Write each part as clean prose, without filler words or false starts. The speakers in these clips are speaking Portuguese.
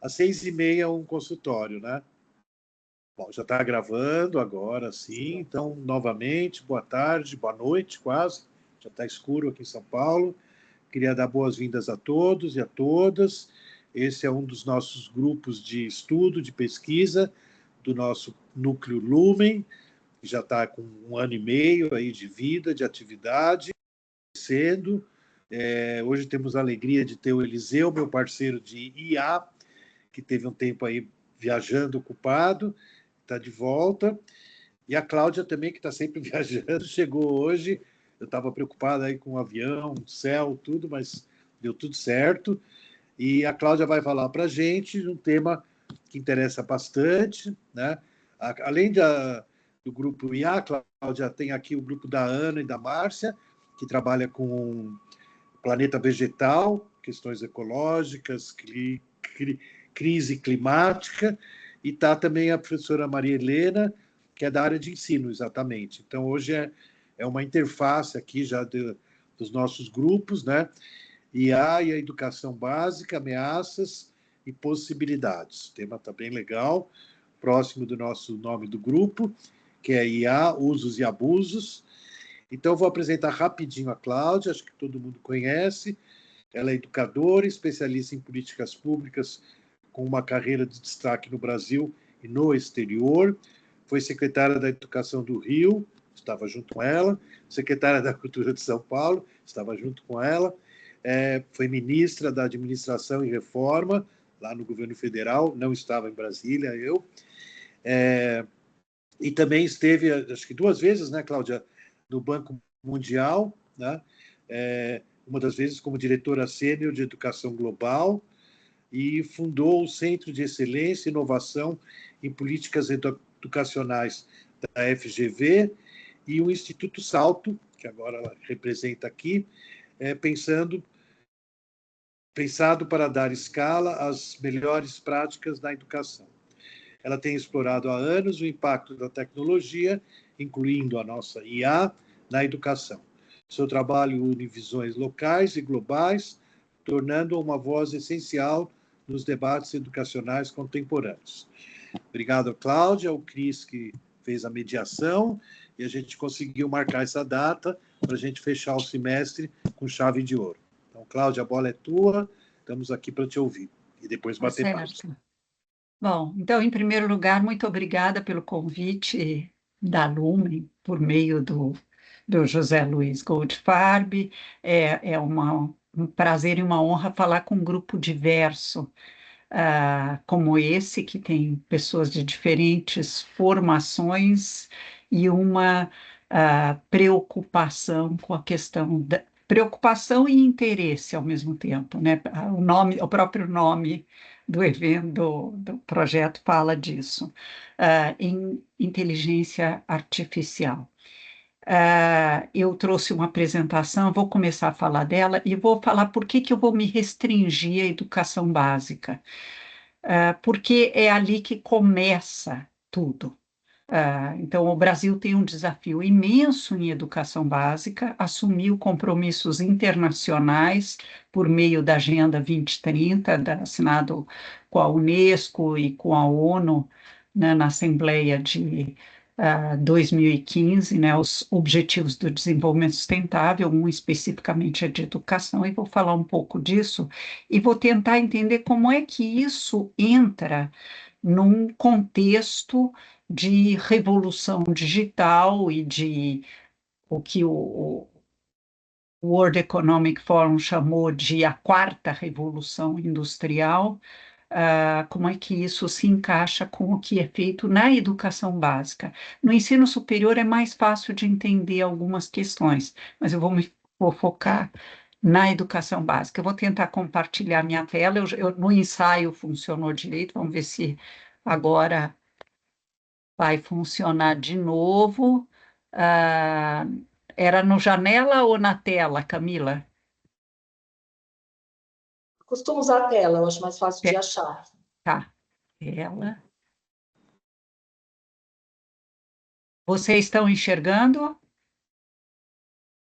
às 6h30 um consultório, né? Bom, já está gravando agora, sim. Então, novamente, boa tarde, boa noite, quase. Já está escuro aqui em São Paulo. Queria dar boas-vindas a todos e a todas. Esse é um dos nossos grupos de estudo, de pesquisa, do nosso Núcleo Lumen, que já está com 1 ano e meio aí de vida, de atividade, crescendo. Hoje temos a alegria de ter o Eliseu, meu parceiro de IA, que teve um tempo aí viajando ocupado, está de volta. E a Cláudia também, que está sempre viajando, chegou hoje. Eu estava preocupado aí com o avião, céu, tudo, mas deu tudo certo. E a Cláudia vai falar para a gente de um tema que interessa bastante, né? Além do grupo IA, Cláudia, tem aqui o grupo da Ana e da Márcia, que trabalha com planeta vegetal, questões ecológicas, crise climática, e está também a professora Maria Helena, que é da área de ensino, exatamente. Então, hoje é uma interface aqui já dos nossos grupos, né? IA e a educação básica, ameaças e possibilidades. O tema está bem legal, próximo do nosso nome do grupo, que é IA, usos e abusos. Então, vou apresentar rapidinho a Cláudia, acho que todo mundo conhece. Ela é educadora, especialista em políticas públicas, com uma carreira de destaque no Brasil e no exterior. Foi secretária da Educação do Rio, estava junto com ela. Secretária da Cultura de São Paulo, estava junto com ela. Foi ministra da Administração e Reforma, lá no governo federal, não estava em Brasília, eu. E também esteve, acho que 2 vezes, né, Cláudia, no Banco Mundial, né? Uma das vezes como diretora sênior de Educação Global, e fundou o Centro de Excelência e Inovação em Políticas Educacionais da FGV e o Instituto Salto, que agora ela representa aqui, pensado para dar escala às melhores práticas da educação. Ela tem explorado há anos o impacto da tecnologia, incluindo a nossa IA, na educação. Seu trabalho une visões locais e globais, tornando-a uma voz essencial nos debates educacionais contemporâneos. Obrigado, Cláudia, ao Cris, que fez a mediação, e a gente conseguiu marcar essa data para a gente fechar o semestre com chave de ouro. Então, Cláudia, a bola é tua, estamos aqui para te ouvir, e depois bater papo. Bom, então, em primeiro lugar, muito obrigada pelo convite da Lumen, por meio do José Luiz Goldfarb. É um prazer e uma honra falar com um grupo diverso, como esse, que tem pessoas de diferentes formações e uma preocupação com a questão da preocupação e interesse ao mesmo tempo, né? O próprio nome do evento, do projeto fala disso, em inteligência artificial. Eu trouxe uma apresentação, vou começar a falar dela e vou falar por que eu vou me restringir à educação básica. Porque é ali que começa tudo. Então, o Brasil tem um desafio imenso em educação básica, assumiu compromissos internacionais por meio da Agenda 2030, assinado com a Unesco e com a ONU, né, na Assembleia de 2015, né, os Objetivos do Desenvolvimento Sustentável, um especificamente é de educação, e vou falar um pouco disso, e vou tentar entender como é que isso entra num contexto de revolução digital e de o que o World Economic Forum chamou de a quarta revolução industrial, como é que isso se encaixa com o que é feito na educação básica. No ensino superior é mais fácil de entender algumas questões, mas eu vou focar na educação básica. Eu vou tentar compartilhar minha tela, no ensaio funcionou direito, vamos ver se agora vai funcionar de novo. Era no janela ou na tela, Camila? Costumo usar a tela, eu acho mais fácil de achar. Tá, tela. Vocês estão enxergando?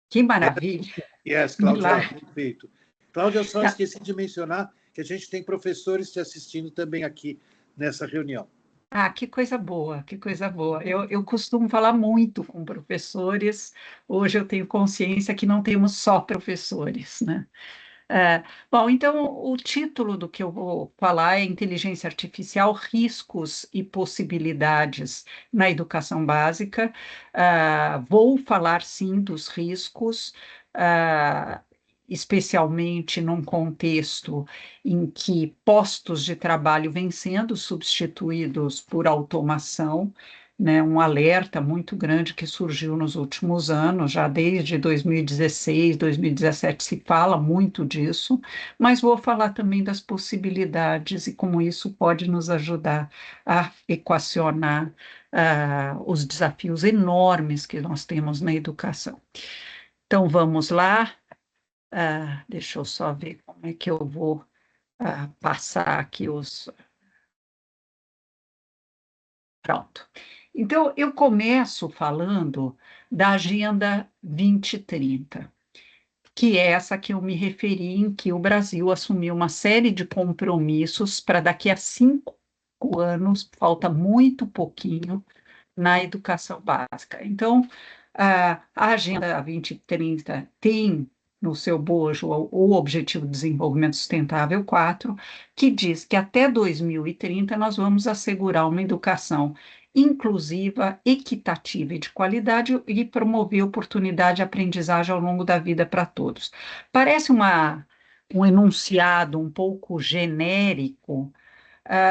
Que maravilha! Yes, Cláudia, perfeito. Cláudia, eu só esqueci de mencionar que a gente tem professores te assistindo também aqui nessa reunião. Ah, que coisa boa, que coisa boa. Eu costumo falar muito com professores. Hoje eu tenho consciência que não temos só professores, né? Bom, então o título do que eu vou falar é Inteligência Artificial, Riscos e Possibilidades na Educação Básica. Vou falar sim dos riscos, ah, especialmente num contexto em que postos de trabalho vêm sendo substituídos por automação, né, um alerta muito grande que surgiu nos últimos anos, já desde 2016, 2017 se fala muito disso, mas vou falar também das possibilidades e como isso pode nos ajudar a equacionar os desafios enormes que nós temos na educação. Então vamos lá. Deixa eu só ver como é que eu vou passar aqui os. Pronto. Então, eu começo falando da Agenda 2030, que é essa que eu me referi, em que o Brasil assumiu uma série de compromissos para daqui a 5 anos, falta muito pouquinho, na educação básica. Então, a Agenda 2030 tem no seu bojo o Objetivo de Desenvolvimento Sustentável 4, que diz que até 2030 nós vamos assegurar uma educação inclusiva, equitativa e de qualidade e promover oportunidade de aprendizagem ao longo da vida para todos. Parece um enunciado um pouco genérico,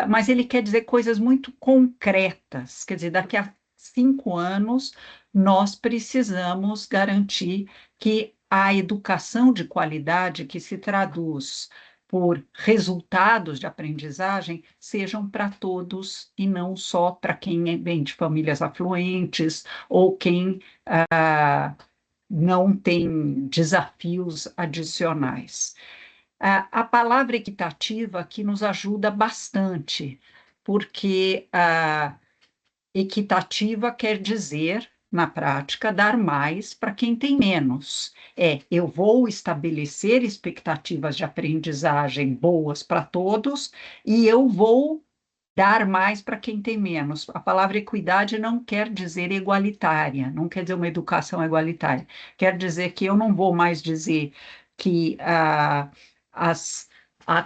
mas ele quer dizer coisas muito concretas. Quer dizer, daqui a 5 anos, nós precisamos garantir que a educação de qualidade, que se traduz por resultados de aprendizagem, sejam para todos e não só para quem vem de famílias afluentes ou quem não tem desafios adicionais. A palavra equitativa aqui nos ajuda bastante, porque equitativa quer dizer, na prática, dar mais para quem tem menos. Eu vou estabelecer expectativas de aprendizagem boas para todos e eu vou dar mais para quem tem menos. A palavra equidade não quer dizer igualitária, não quer dizer uma educação igualitária. Quer dizer que eu não vou mais dizer que há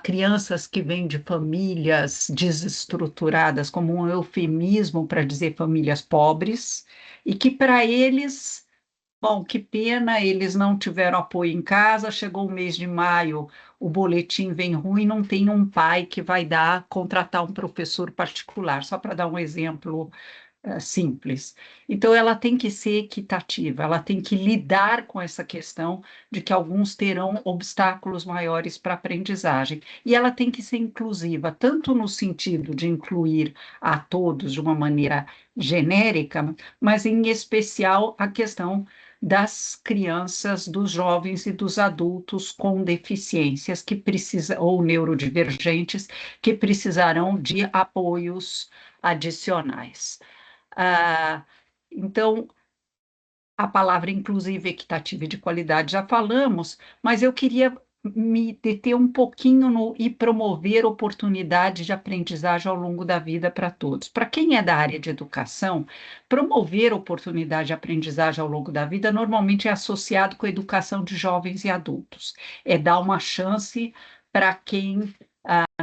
crianças que vêm de famílias desestruturadas como um eufemismo para dizer famílias pobres, e que para eles, bom, que pena, eles não tiveram apoio em casa, chegou o mês de maio, o boletim vem ruim, não tem um pai que vai contratar um professor particular, só para dar um exemplo simples. Então, ela tem que ser equitativa, ela tem que lidar com essa questão de que alguns terão obstáculos maiores para a aprendizagem. E ela tem que ser inclusiva, tanto no sentido de incluir a todos de uma maneira genérica, mas em especial a questão das crianças, dos jovens e dos adultos com deficiências que precisam, ou neurodivergentes, que precisarão de apoios adicionais. Então, a palavra inclusive, equitativa e de qualidade já falamos, mas eu queria me deter um pouquinho e promover oportunidades de aprendizagem ao longo da vida para todos. Para quem é da área de educação, promover oportunidade de aprendizagem ao longo da vida normalmente é associado com a educação de jovens e adultos. É dar uma chance para quem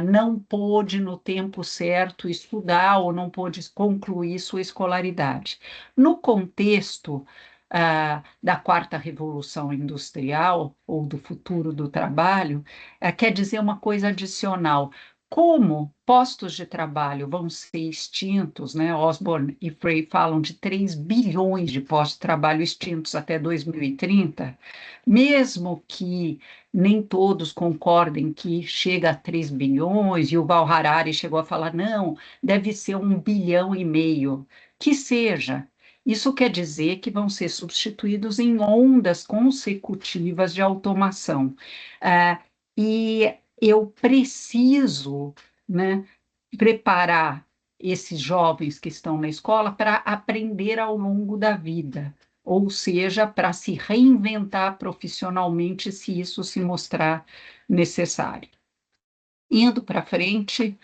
não pôde no tempo certo estudar ou não pôde concluir sua escolaridade. No contexto da quarta revolução industrial ou do futuro do trabalho, quer dizer uma coisa adicional. Como postos de trabalho vão ser extintos, né? Osborne e Frey falam de 3 bilhões de postos de trabalho extintos até 2030, mesmo que nem todos concordem que chega a 3 bilhões, e o Val Harari chegou a falar, não, deve ser 1,5 bilhão, que seja. Isso quer dizer que vão ser substituídos em ondas consecutivas de automação. E eu preciso, né, preparar esses jovens que estão na escola para aprender ao longo da vida, ou seja, para se reinventar profissionalmente se isso se mostrar necessário. Indo para frente,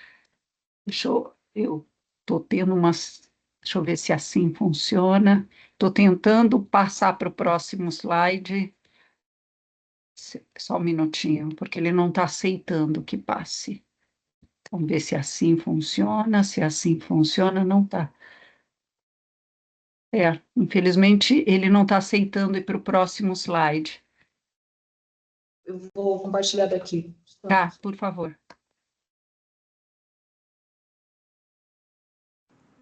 eu estou tendo umas. Deixa eu ver se assim funciona. Estou tentando passar para o próximo slide. Só um minutinho, porque ele não está aceitando que passe. Vamos ver se assim funciona. Se assim funciona, não está. Infelizmente, ele não está aceitando ir para o próximo slide. Eu vou compartilhar daqui. Tá, por favor.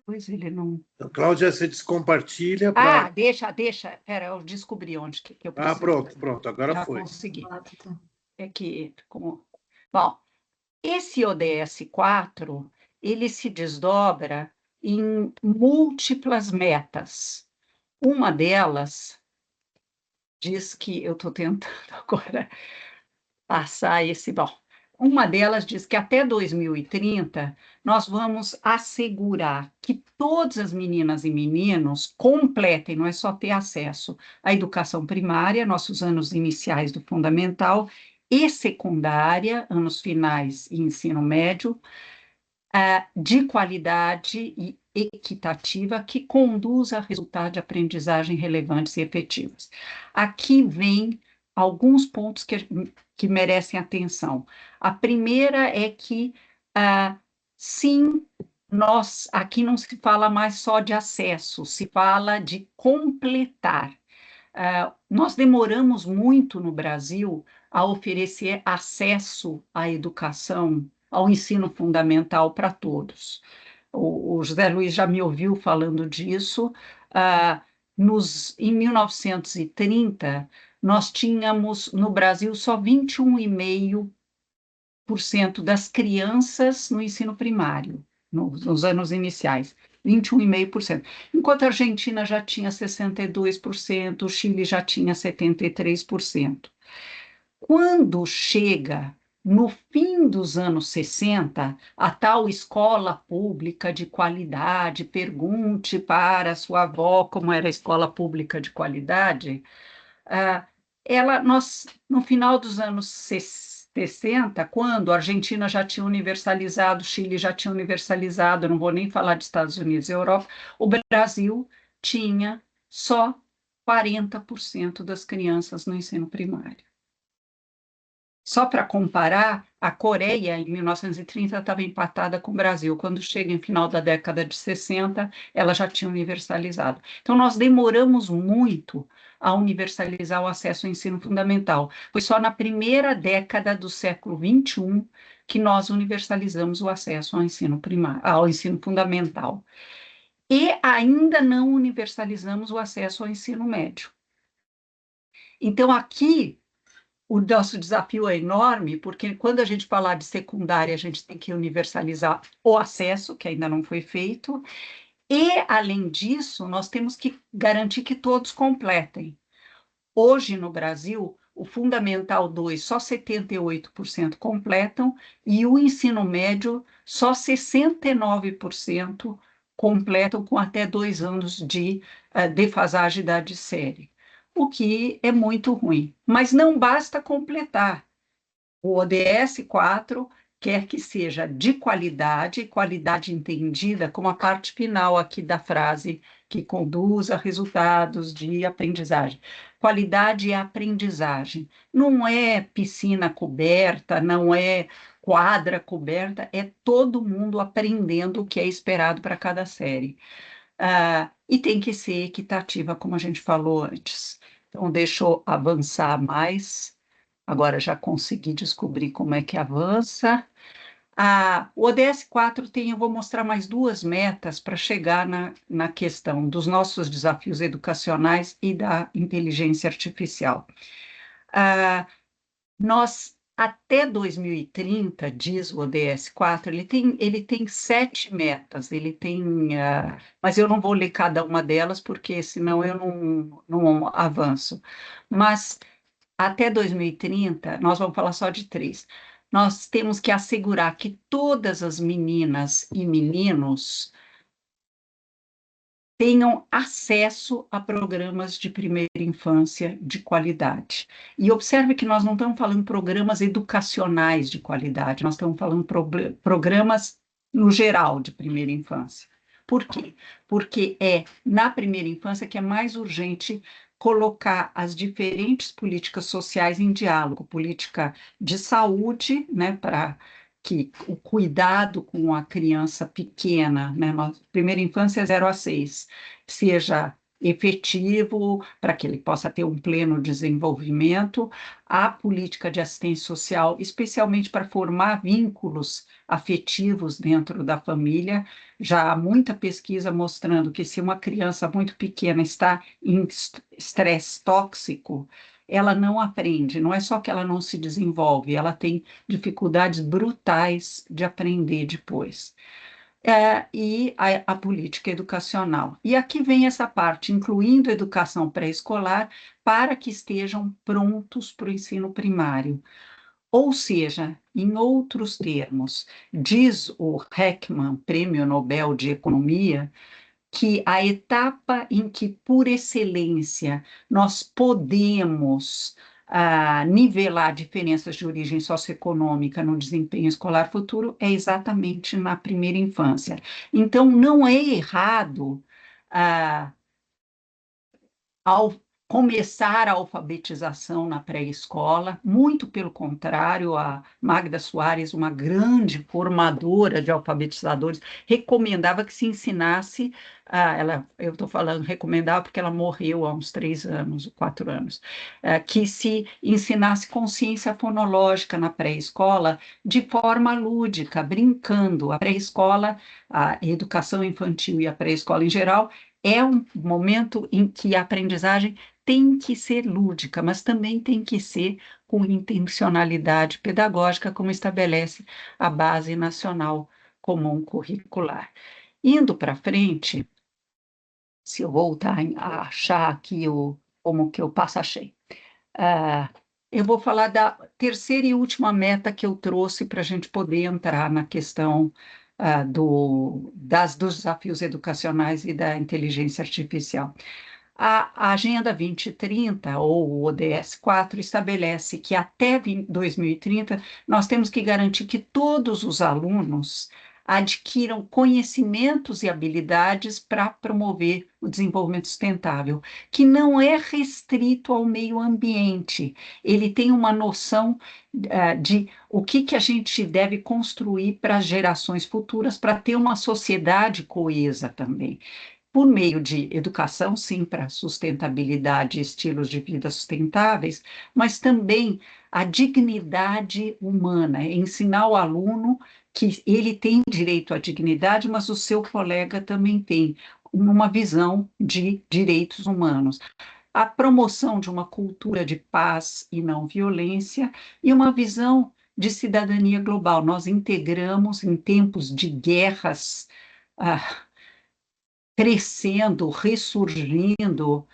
Pois ele não. Então, Cláudia, você descompartilha para. Deixa. Espera, eu descobri onde que eu preciso. Pronto, agora Já foi. consegui. Tá. É que, Bom, esse ODS 4, ele se desdobra em múltiplas metas. Uma delas diz que, eu estou tentando agora passar esse, uma delas diz que até 2030 nós vamos assegurar que todas as meninas e meninos completem, não é só ter acesso à educação primária, nossos anos iniciais do fundamental, e secundária, anos finais e ensino médio, de qualidade e equitativa, que conduza a resultados de aprendizagem relevantes e efetivos. Aqui vem alguns pontos que merecem atenção. A primeira é que, sim, aqui não se fala mais só de acesso, se fala de completar. Nós demoramos muito no Brasil a oferecer acesso à educação, ao ensino fundamental para todos. O José Luiz já me ouviu falando disso. Em 1930, nós tínhamos no Brasil só 21,5% das crianças no ensino primário, nos anos iniciais. 21,5%. Enquanto a Argentina já tinha 62%, o Chile já tinha 73%. Quando chega no fim dos anos 60, a tal escola pública de qualidade, pergunte para sua avó como era a escola pública de qualidade, no final dos anos 60, quando a Argentina já tinha universalizado, o Chile já tinha universalizado, não vou nem falar de Estados Unidos e Europa, o Brasil tinha só 40% das crianças no ensino primário. Só para comparar, a Coreia, em 1930, estava empatada com o Brasil. Quando chega em final da década de 60, ela já tinha universalizado. Então, nós demoramos muito a universalizar o acesso ao ensino fundamental. Foi só na primeira década do século XXI que nós universalizamos o acesso ao ensino primário, ao ensino fundamental. E ainda não universalizamos o acesso ao ensino médio. Então, aqui, o nosso desafio é enorme, porque quando a gente falar de secundária, a gente tem que universalizar o acesso, que ainda não foi feito, e, além disso, nós temos que garantir que todos completem. Hoje, no Brasil, o Fundamental 2, só 78% completam, e o ensino médio, só 69% completam com até 2 anos de defasagem da série, o que é muito ruim. Mas não basta completar. O ODS 4 quer que seja de qualidade, qualidade entendida como a parte final aqui da frase, que conduz a resultados de aprendizagem. Qualidade é aprendizagem. Não é piscina coberta, não é quadra coberta, é todo mundo aprendendo o que é esperado para cada série. E tem que ser equitativa, como a gente falou antes. Então, deixa eu avançar mais. Agora já consegui descobrir como é que avança. O ODS 4 eu vou mostrar mais 2 metas para chegar na questão dos nossos desafios educacionais e da inteligência artificial. Até 2030, diz o ODS 4, ele tem 7 metas, mas eu não vou ler cada uma delas, porque senão eu não avanço. Mas até 2030, nós vamos falar só de 3. Nós temos que assegurar que todas as meninas e meninos tenham acesso a programas de primeira infância de qualidade. E observe que nós não estamos falando programas educacionais de qualidade, nós estamos falando programas no geral de primeira infância. Por quê? Porque é na primeira infância que é mais urgente colocar as diferentes políticas sociais em diálogo, política de saúde, né, para que o cuidado com a criança pequena, né, na primeira infância 0 a 6, seja efetivo para que ele possa ter um pleno desenvolvimento, a política de assistência social, especialmente para formar vínculos afetivos dentro da família. Já há muita pesquisa mostrando que se uma criança muito pequena está em estresse tóxico, ela não aprende, não é só que ela não se desenvolve, ela tem dificuldades brutais de aprender depois. E a política educacional. E aqui vem essa parte, incluindo a educação pré-escolar, para que estejam prontos para o ensino primário. Ou seja, em outros termos, diz o Heckman, Prêmio Nobel de Economia, que a etapa em que, por excelência, nós podemos nivelar diferenças de origem socioeconômica no desempenho escolar futuro é exatamente na primeira infância. Então, não é errado ao começar a alfabetização na pré-escola, muito pelo contrário, a Magda Soares, uma grande formadora de alfabetizadores, recomendava que se ensinasse, eu estou falando recomendava porque ela morreu há uns 3 anos, 4 anos, que se ensinasse consciência fonológica na pré-escola de forma lúdica, brincando. A pré-escola, a educação infantil e a pré-escola em geral, é um momento em que a aprendizagem tem que ser lúdica, mas também tem que ser com intencionalidade pedagógica, como estabelece a Base Nacional Comum Curricular. Indo para frente, se eu voltar a achar aqui como que eu achei. Eu vou falar da terceira e última meta que eu trouxe para a gente poder entrar na questão dos desafios educacionais e da inteligência artificial. A Agenda 2030, ou o ODS 4, estabelece que até 2030 nós temos que garantir que todos os alunos adquiram conhecimentos e habilidades para promover o desenvolvimento sustentável, que não é restrito ao meio ambiente. Ele tem uma noção de o que a gente deve construir para as gerações futuras, para ter uma sociedade coesa também. Por meio de educação, sim, para sustentabilidade e estilos de vida sustentáveis, mas também a dignidade humana, ensinar o aluno que ele tem direito à dignidade, mas o seu colega também tem, uma visão de direitos humanos. A promoção de uma cultura de paz e não violência e uma visão de cidadania global. Nós integramos em tempos de guerras crescendo, ressurgindo,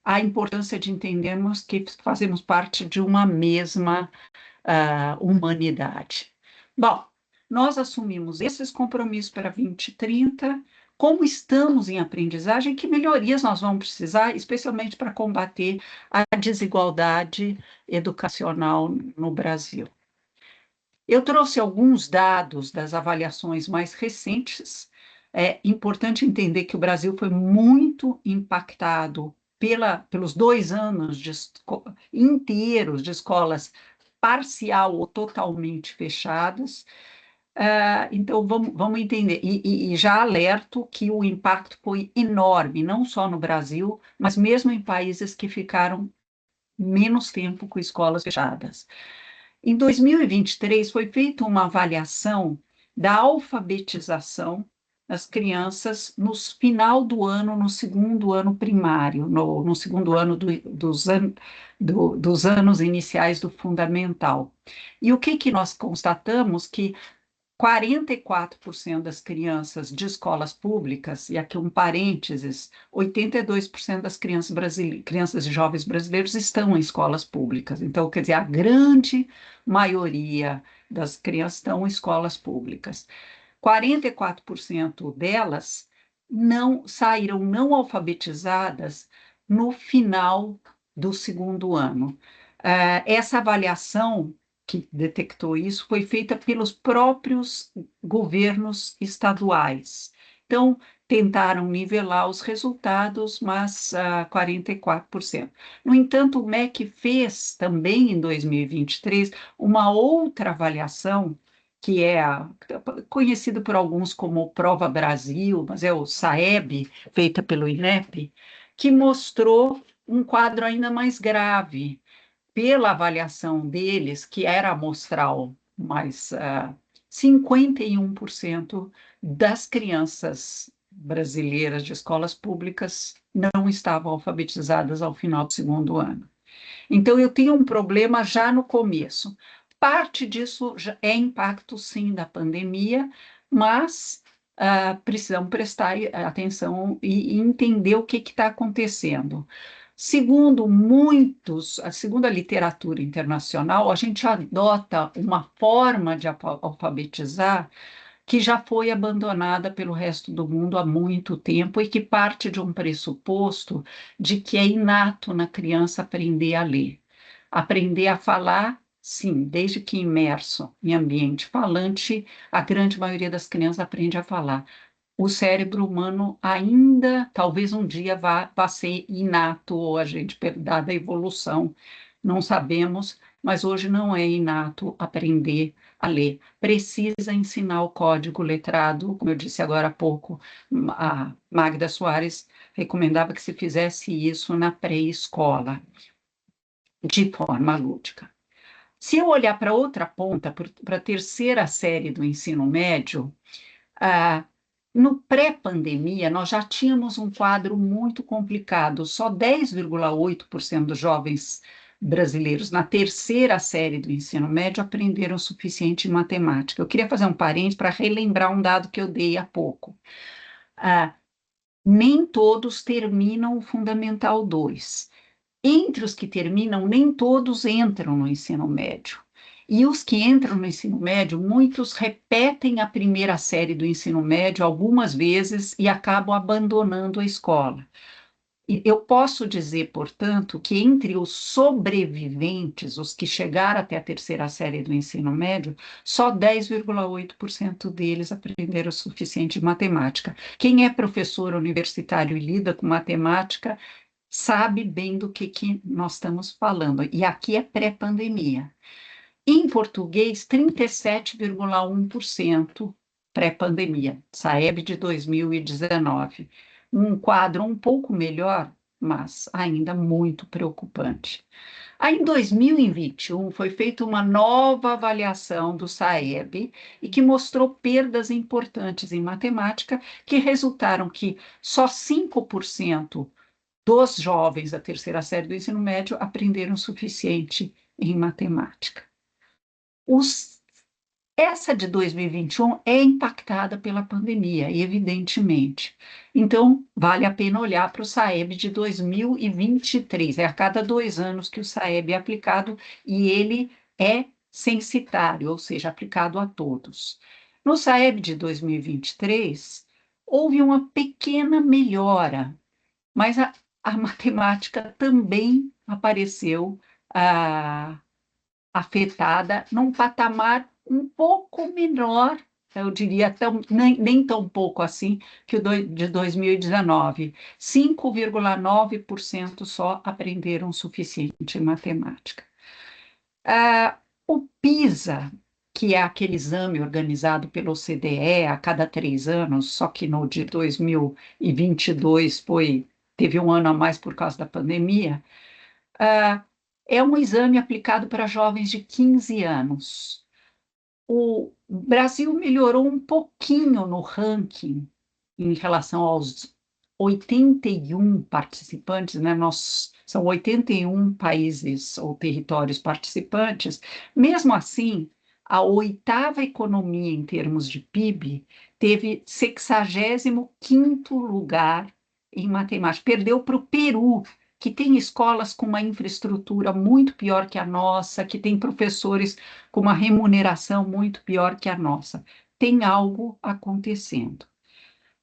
a importância de entendermos que fazemos parte de uma mesma humanidade. Bom, nós assumimos esses compromissos para 2030. Como estamos em aprendizagem, que melhorias nós vamos precisar, especialmente para combater a desigualdade educacional no Brasil? Eu trouxe alguns dados das avaliações mais recentes. É importante entender que o Brasil foi muito impactado pelos 2 anos inteiros de escolas parcial ou totalmente fechadas. Então, vamos entender. E já alerto que o impacto foi enorme, não só no Brasil, mas mesmo em países que ficaram menos tempo com escolas fechadas. Em 2023, foi feita uma avaliação da alfabetização das crianças no final do ano, no segundo ano primário, no segundo ano dos anos iniciais do fundamental. E o que nós constatamos? Que 44% das crianças de escolas públicas, e aqui um parênteses, 82% das crianças e jovens brasileiros estão em escolas públicas. Então, quer dizer, a grande maioria das crianças estão em escolas públicas. 44% delas saíram não alfabetizadas no final do segundo ano. Essa avaliação que detectou isso foi feita pelos próprios governos estaduais. Então, tentaram nivelar os resultados, mas 44%. No entanto, o MEC fez também em 2023 uma outra avaliação, que é conhecido por alguns como Prova Brasil, mas é o SAEB, feita pelo INEP, que mostrou um quadro ainda mais grave, pela avaliação deles, que era amostral, mas 51% das crianças brasileiras de escolas públicas não estavam alfabetizadas ao final do segundo ano. Então, eu tenho um problema já no começo. Parte disso é impacto, sim, da pandemia, mas precisamos prestar atenção e entender o que está acontecendo. Segundo a literatura internacional, a gente adota uma forma de alfabetizar que já foi abandonada pelo resto do mundo há muito tempo e que parte de um pressuposto de que é inato na criança aprender a ler. Aprender a falar, sim, desde que imerso em ambiente falante, a grande maioria das crianças aprende a falar. O cérebro humano ainda, talvez um dia vá ser inato, ou a gente, dada a evolução, não sabemos, mas hoje não é inato aprender a ler. Precisa ensinar o código letrado, como eu disse agora há pouco, a Magda Soares recomendava que se fizesse isso na pré-escola, de forma lúdica. Se eu olhar para outra ponta, para a terceira série do ensino médio, no pré-pandemia, nós já tínhamos um quadro muito complicado. Só 10,8% dos jovens brasileiros na terceira série do ensino médio aprenderam o suficiente em matemática. Eu queria fazer um parênteses para relembrar um dado que eu dei há pouco. Nem todos terminam o Fundamental 2. Entre os que terminam, nem todos entram no ensino médio. E os que entram no ensino médio, muitos repetem a primeira série do ensino médio algumas vezes e acabam abandonando a escola. E eu posso dizer, portanto, que entre os sobreviventes, os que chegaram até a terceira série do ensino médio, só 10,8% deles aprenderam o suficiente em matemática. Quem é professor universitário e lida com matemática sabe bem do que nós estamos falando. E aqui é pré-pandemia. Em português, 37,1% pré-pandemia, SAEB de 2019. Um quadro um pouco melhor, mas ainda muito preocupante. Aí, em 2021, foi feita uma nova avaliação do SAEB e que mostrou perdas importantes em matemática, que resultaram que só 5% dos jovens da terceira série do ensino médio aprenderam o suficiente em matemática. Essa de 2021 é impactada pela pandemia, evidentemente. Então, vale a pena olhar para o SAEB de 2023. É a cada 2 anos que o SAEB é aplicado e ele é censitário, ou seja, aplicado a todos. No SAEB de 2023, houve uma pequena melhora, mas a matemática também apareceu afetada num patamar um pouco menor, eu diria nem tão pouco assim, que o de 2019. 5,9% só aprenderam o suficiente em matemática. O PISA, que é aquele exame organizado pela OCDE a cada 3 anos, só que no de 2022 teve um ano a mais por causa da pandemia, é um exame aplicado para jovens de 15 anos. O Brasil melhorou um pouquinho no ranking em relação aos 81 participantes, né? São 81 países ou territórios participantes. Mesmo assim, a 8ª economia em termos de PIB teve 65º lugar em matemática. Perdeu para o Peru, que tem escolas com uma infraestrutura muito pior que a nossa, que tem professores com uma remuneração muito pior que a nossa. Tem algo acontecendo.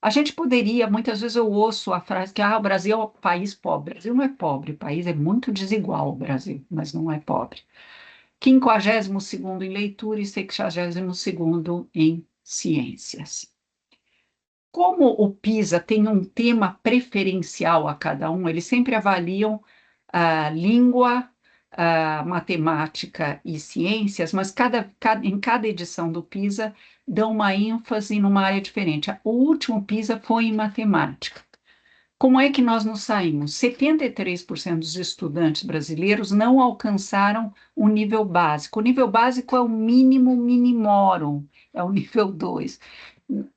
A gente poderia, muitas vezes eu ouço a frase que o Brasil é um país pobre. O Brasil não é pobre, o país é muito desigual, o Brasil, mas não é pobre. 52º em leitura e 62º em ciências. Como o PISA tem um tema preferencial a cada um, eles sempre avaliam a língua, a matemática e ciências, mas em cada edição do PISA dão uma ênfase numa área diferente. O último PISA foi em matemática. Como é que nós nos saímos? 73% dos estudantes brasileiros não alcançaram o nível básico. O nível básico é o mínimo minimorum, é o nível 2.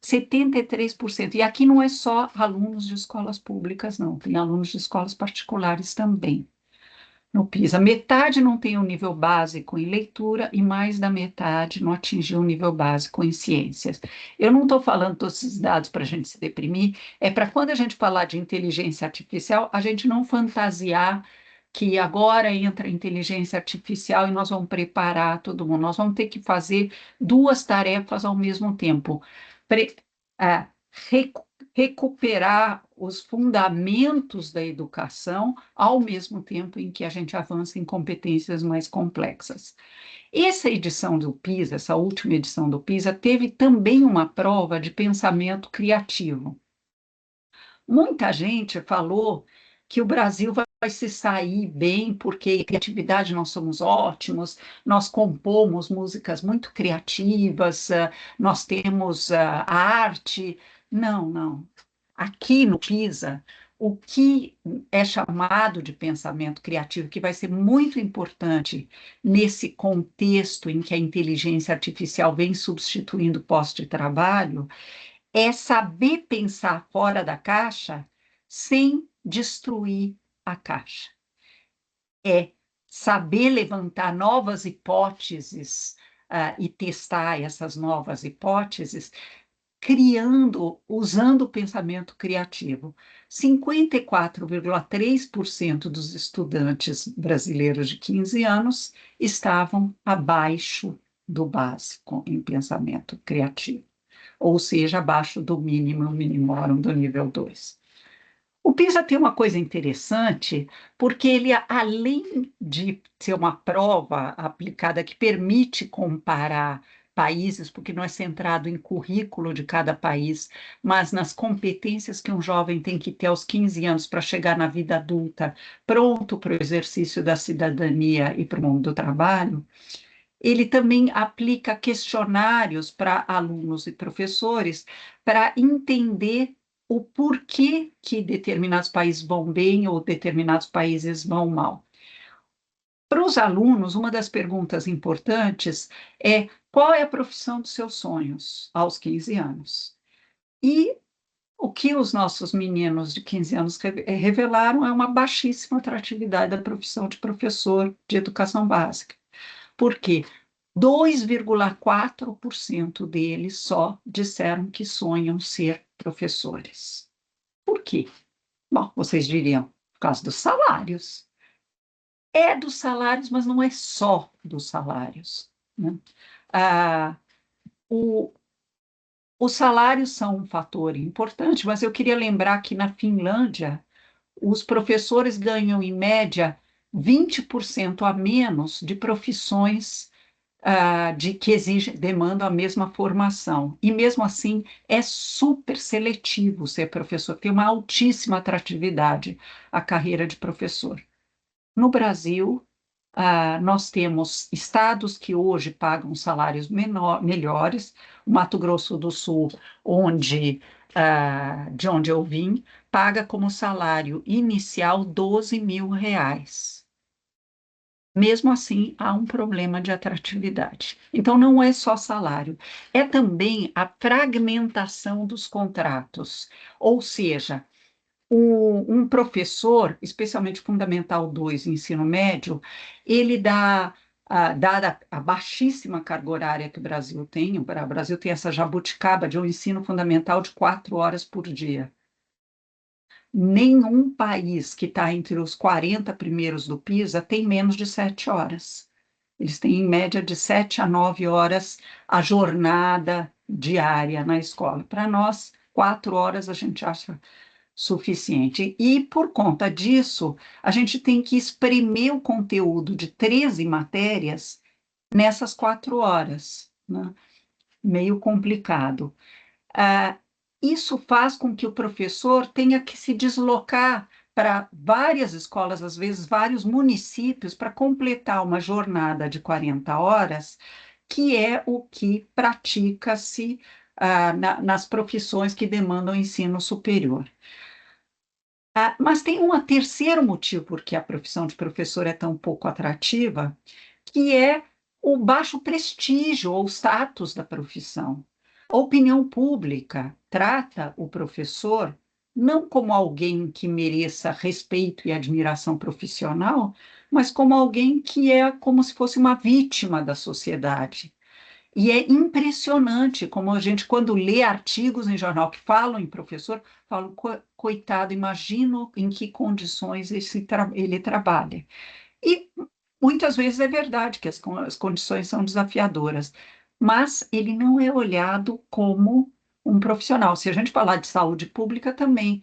73%. E aqui não é só alunos de escolas públicas, não. Tem alunos de escolas particulares também. No PISA, metade não tem o nível básico em leitura e mais da metade não atingiu o nível básico em ciências. Eu não estou falando todos esses dados para a gente se deprimir, é para quando a gente falar de inteligência artificial, a gente não fantasiar que agora entra a inteligência artificial e nós vamos preparar todo mundo. Nós vamos ter que fazer duas tarefas ao mesmo tempo. Recuperar os fundamentos da educação ao mesmo tempo em que a gente avança em competências mais complexas. Essa edição do PISA, essa última edição do PISA, teve também uma prova de pensamento criativo. Muita gente falou que o Brasil vai se sair bem, porque criatividade nós somos ótimos, nós compomos músicas muito criativas, nós temos arte. Não, não. Aqui no PISA, o que é chamado de pensamento criativo, que vai ser muito importante nesse contexto em que a inteligência artificial vem substituindo posto de trabalho, é saber pensar fora da caixa sem destruir a caixa. É saber levantar novas hipóteses e testar essas novas hipóteses, usando o pensamento criativo. 54,3% dos estudantes brasileiros de 15 anos estavam abaixo do básico em pensamento criativo, ou seja, abaixo do mínimo minimorum do nível 2. O PISA tem uma coisa interessante, porque ele, além de ser uma prova aplicada que permite comparar países, porque não é centrado em currículo de cada país, mas nas competências que um jovem tem que ter aos 15 anos para chegar na vida adulta, pronto para o exercício da cidadania e para o mundo do trabalho, ele também aplica questionários para alunos e professores para entender o porquê que determinados países vão bem ou determinados países vão mal. Para os alunos, uma das perguntas importantes é: qual é a profissão dos seus sonhos aos 15 anos? E o que os nossos meninos de 15 anos revelaram é uma baixíssima atratividade da profissão de professor de educação básica. Por quê? 2,4% deles só disseram que sonham ser professores. Por quê? Bom, vocês diriam, por causa dos salários. É dos salários, mas não é só dos salários, né? Os salários são um fator importante, mas eu queria lembrar que na Finlândia, os professores ganham, em média, 20% a menos de profissões que demandam a mesma formação. E mesmo assim, é super seletivo ser professor, tem uma altíssima atratividade a carreira de professor. No Brasil, nós temos estados que hoje pagam salários melhores, o Mato Grosso do Sul, de onde eu vim, paga como salário inicial R$12.000. Mesmo assim, há um problema de atratividade. Então, não é só salário, é também a fragmentação dos contratos. Ou seja, um professor, especialmente Fundamental 2, ensino médio, ele dada a baixíssima carga horária que o Brasil tem, essa jabuticaba de um ensino fundamental de 4 horas por dia. Nenhum país que está entre os 40 primeiros do PISA tem menos de 7 horas. Eles têm, em média, de 7 a 9 horas a jornada diária na escola. Para nós, 4 horas a gente acha suficiente. E, por conta disso, a gente tem que espremer o conteúdo de 13 matérias nessas 4 horas, né? Meio complicado. Isso faz com que o professor tenha que se deslocar para várias escolas, às vezes vários municípios, para completar uma jornada de 40 horas, que é o que pratica-se nas profissões que demandam ensino superior. Mas tem um terceiro motivo por que a profissão de professor é tão pouco atrativa, que é o baixo prestígio ou status da profissão. A opinião pública trata o professor não como alguém que mereça respeito e admiração profissional, mas como alguém que é como se fosse uma vítima da sociedade. E é impressionante como a gente, quando lê artigos em jornal que falam em professor, fala, coitado, imagino em que condições ele trabalha. E muitas vezes é verdade que as condições são desafiadoras, mas ele não é olhado como um profissional. Se a gente falar de saúde pública também,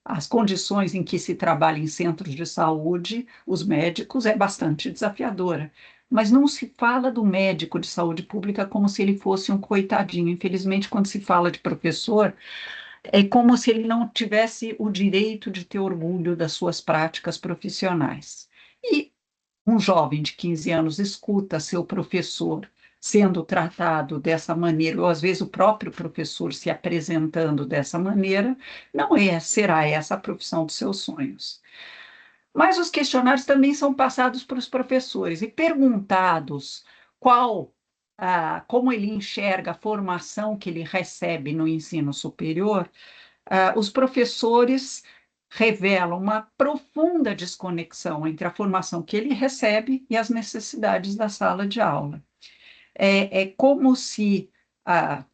as condições em que se trabalha em centros de saúde, os médicos, é bastante desafiadora. Mas não se fala do médico de saúde pública como se ele fosse um coitadinho. Infelizmente, quando se fala de professor, é como se ele não tivesse o direito de ter orgulho das suas práticas profissionais. E um jovem de 15 anos escuta seu professor sendo tratado dessa maneira, ou às vezes o próprio professor se apresentando dessa maneira, não será essa a profissão dos seus sonhos. Mas os questionários também são passados para os professores e perguntados como ele enxerga a formação que ele recebe no ensino superior, os professores revelam uma profunda desconexão entre a formação que ele recebe e as necessidades da sala de aula. É como se,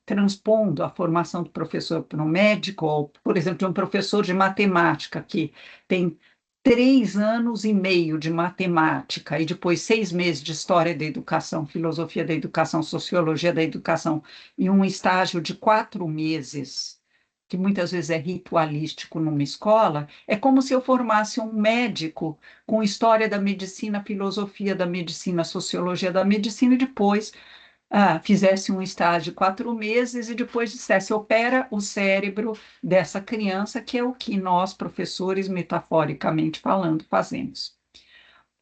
transpondo a formação do professor para um médico, ou, por exemplo, de um professor de matemática, que tem 3 anos e meio de matemática e depois 6 meses de história da educação, filosofia da educação, sociologia da educação, e um estágio de 4 meses, que muitas vezes é ritualístico numa escola, é como se eu formasse um médico com história da medicina, filosofia da medicina, sociologia da medicina, e depois fizesse um estágio de 4 meses e depois dissesse, opera o cérebro dessa criança, que é o que nós, professores, metaforicamente falando, fazemos.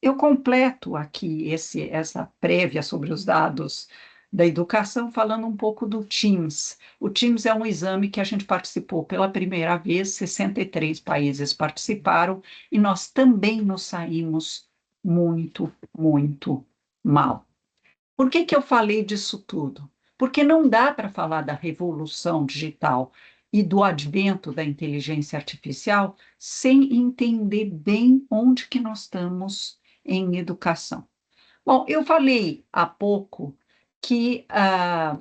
Eu completo aqui essa prévia sobre os dados da educação, falando um pouco do TIMSS. O TIMSS é um exame que a gente participou pela primeira vez, 63 países participaram, e nós também nos saímos muito, muito mal. Por que eu falei disso tudo? Porque não dá para falar da revolução digital e do advento da inteligência artificial sem entender bem onde que nós estamos em educação. Bom, eu falei há pouco que a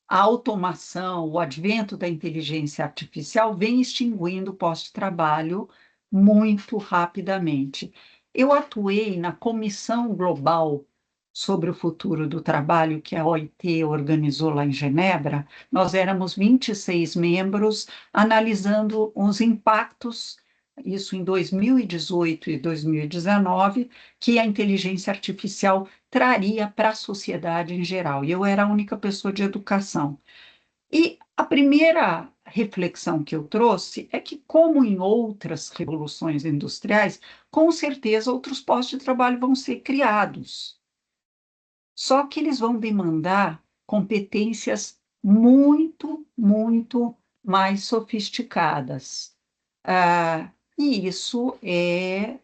automação, o advento da inteligência artificial vem extinguindo o pós-trabalho muito rapidamente. Eu atuei na Comissão Global sobre o Futuro do Trabalho, que a OIT organizou lá em Genebra. Nós éramos 26 membros analisando os impactos, isso em 2018 e 2019, que a inteligência artificial traria para a sociedade em geral. E eu era a única pessoa de educação. E a primeira reflexão que eu trouxe é que, como em outras revoluções industriais, com certeza outros postos de trabalho vão ser criados. Só que eles vão demandar competências muito, muito mais sofisticadas. E isso é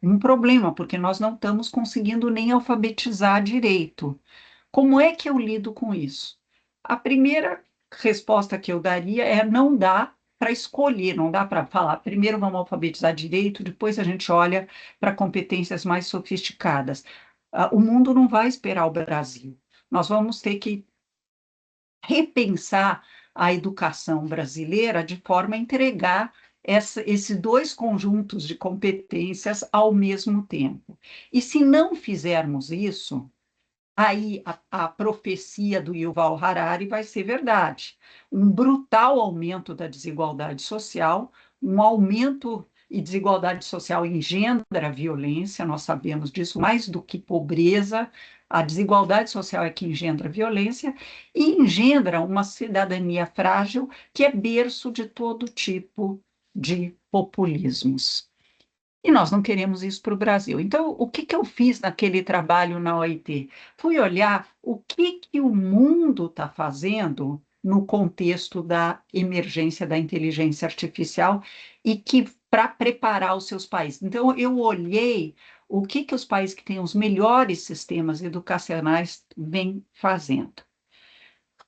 um problema, porque nós não estamos conseguindo nem alfabetizar direito. Como é que eu lido com isso? A primeira resposta que eu daria é não dá para escolher, não dá para falar, primeiro vamos alfabetizar direito, depois a gente olha para competências mais sofisticadas. O mundo não vai esperar o Brasil. Nós vamos ter que repensar a educação brasileira de forma a entregar esses 2 conjuntos de competências ao mesmo tempo. E se não fizermos isso, aí a profecia do Yuval Harari vai ser verdade. Um brutal aumento da desigualdade social, um aumento e desigualdade social engendra violência, nós sabemos disso, mais do que pobreza, a desigualdade social é que engendra violência e engendra uma cidadania frágil que é berço de todo tipo de populismos. E nós não queremos isso para o Brasil. Então, o que eu fiz naquele trabalho na OIT? Fui olhar o que o mundo está fazendo no contexto da emergência da inteligência artificial e que para preparar os seus países. Então, eu olhei o que os países que têm os melhores sistemas educacionais vêm fazendo.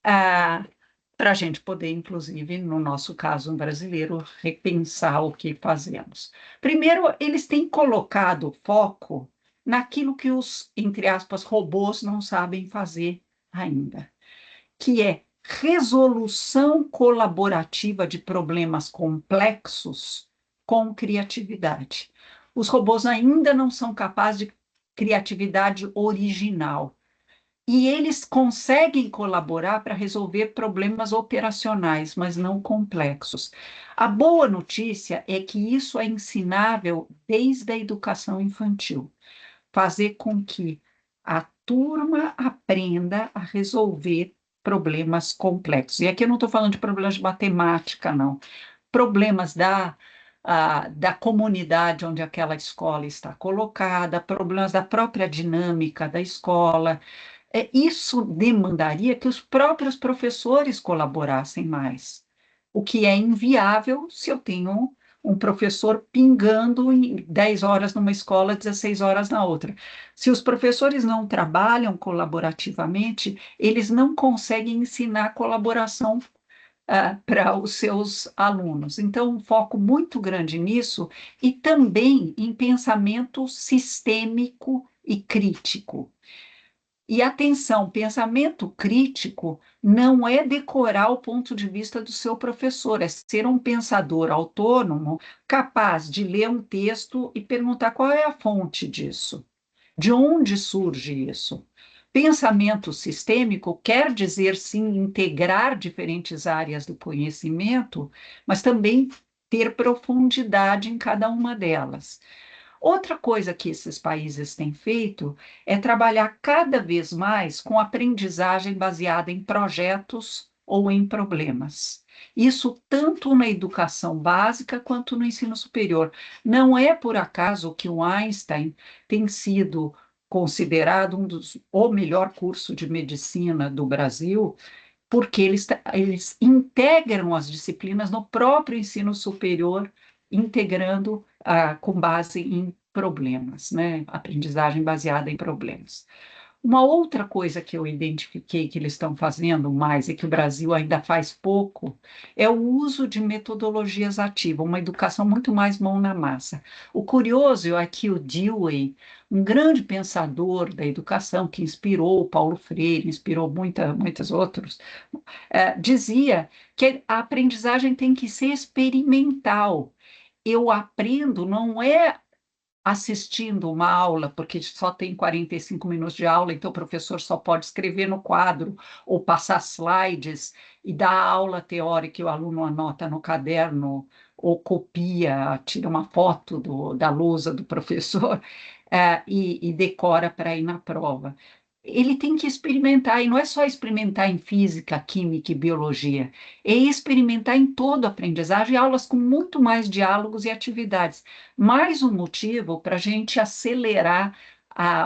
Para a gente poder, inclusive, no nosso caso brasileiro, repensar o que fazemos. Primeiro, eles têm colocado foco naquilo que os, entre aspas, robôs não sabem fazer ainda, que é resolução colaborativa de problemas complexos com criatividade. Os robôs ainda não são capazes de criatividade original. E eles conseguem colaborar para resolver problemas operacionais, mas não complexos. A boa notícia é que isso é ensinável desde a educação infantil. Fazer com que a turma aprenda a resolver problemas complexos. E aqui eu não estou falando de problemas de matemática, não. Problemas da comunidade onde aquela escola está colocada, problemas da própria dinâmica da escola. Isso demandaria que os próprios professores colaborassem mais, o que é inviável se eu tenho um professor pingando em 10 horas numa escola, 16 horas na outra. Se os professores não trabalham colaborativamente, eles não conseguem ensinar colaboração para os seus alunos. Então, um foco muito grande nisso e também em pensamento sistêmico e crítico. E atenção, pensamento crítico não é decorar o ponto de vista do seu professor, é ser um pensador autônomo, capaz de ler um texto e perguntar qual é a fonte disso, de onde surge isso. Pensamento sistêmico quer dizer, sim, integrar diferentes áreas do conhecimento, mas também ter profundidade em cada uma delas. Outra coisa que esses países têm feito é trabalhar cada vez mais com aprendizagem baseada em projetos ou em problemas. Isso tanto na educação básica quanto no ensino superior. Não é por acaso que o Einstein tem sido considerado o melhor curso de medicina do Brasil, porque eles integram as disciplinas no próprio ensino superior, integrando com base em problemas, né? Aprendizagem baseada em problemas. Uma outra coisa que eu identifiquei que eles estão fazendo mais e que o Brasil ainda faz pouco é o uso de metodologias ativas, uma educação muito mais mão na massa. O curioso é que o Dewey, um grande pensador da educação que inspirou Paulo Freire, inspirou muitos outros, dizia que a aprendizagem tem que ser experimental. Eu aprendo não é assistindo uma aula, porque só tem 45 minutos de aula, então o professor só pode escrever no quadro ou passar slides e dar a aula teórica e o aluno anota no caderno ou copia, tira uma foto da lousa do professor e decora para ir na prova. Ele tem que experimentar, e não é só experimentar em física, química e biologia, é experimentar em toda a aprendizagem, aulas com muito mais diálogos e atividades. Mais um motivo para a gente acelerar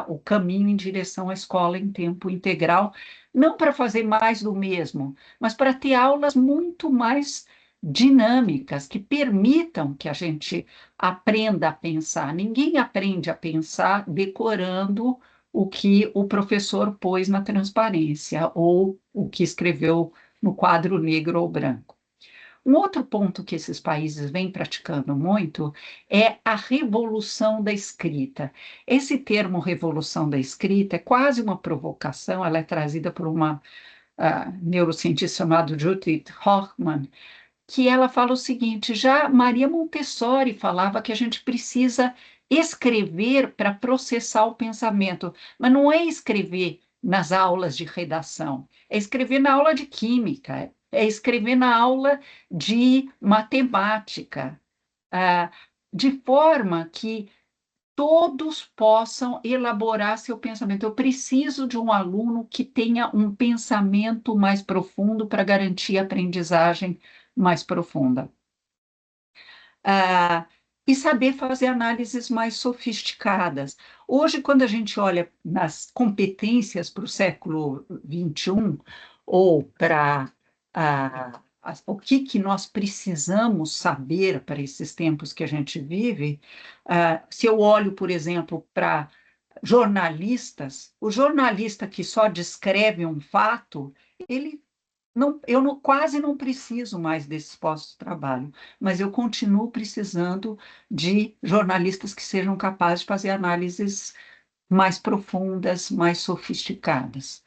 o caminho em direção à escola em tempo integral, não para fazer mais do mesmo, mas para ter aulas muito mais dinâmicas, que permitam que a gente aprenda a pensar. Ninguém aprende a pensar decorando o que o professor pôs na transparência ou o que escreveu no quadro negro ou branco. Um outro ponto que esses países vêm praticando muito é a revolução da escrita. Esse termo revolução da escrita é quase uma provocação, ela é trazida por uma neurocientista chamada Judith Hoffman, que ela fala o seguinte: já Maria Montessori falava que a gente precisa escrever para processar o pensamento, mas não é escrever nas aulas de redação, é escrever na aula de química, é escrever na aula de matemática, de forma que todos possam elaborar seu pensamento. Eu preciso de um aluno que tenha um pensamento mais profundo para garantir a aprendizagem mais profunda. E saber fazer análises mais sofisticadas. Hoje, quando a gente olha nas competências para o século XXI, ou para o que nós precisamos saber para esses tempos que a gente vive, se eu olho, por exemplo, para jornalistas, o jornalista que só descreve um fato, ele não, quase não preciso mais desses postos de trabalho, mas eu continuo precisando de jornalistas que sejam capazes de fazer análises mais profundas, mais sofisticadas.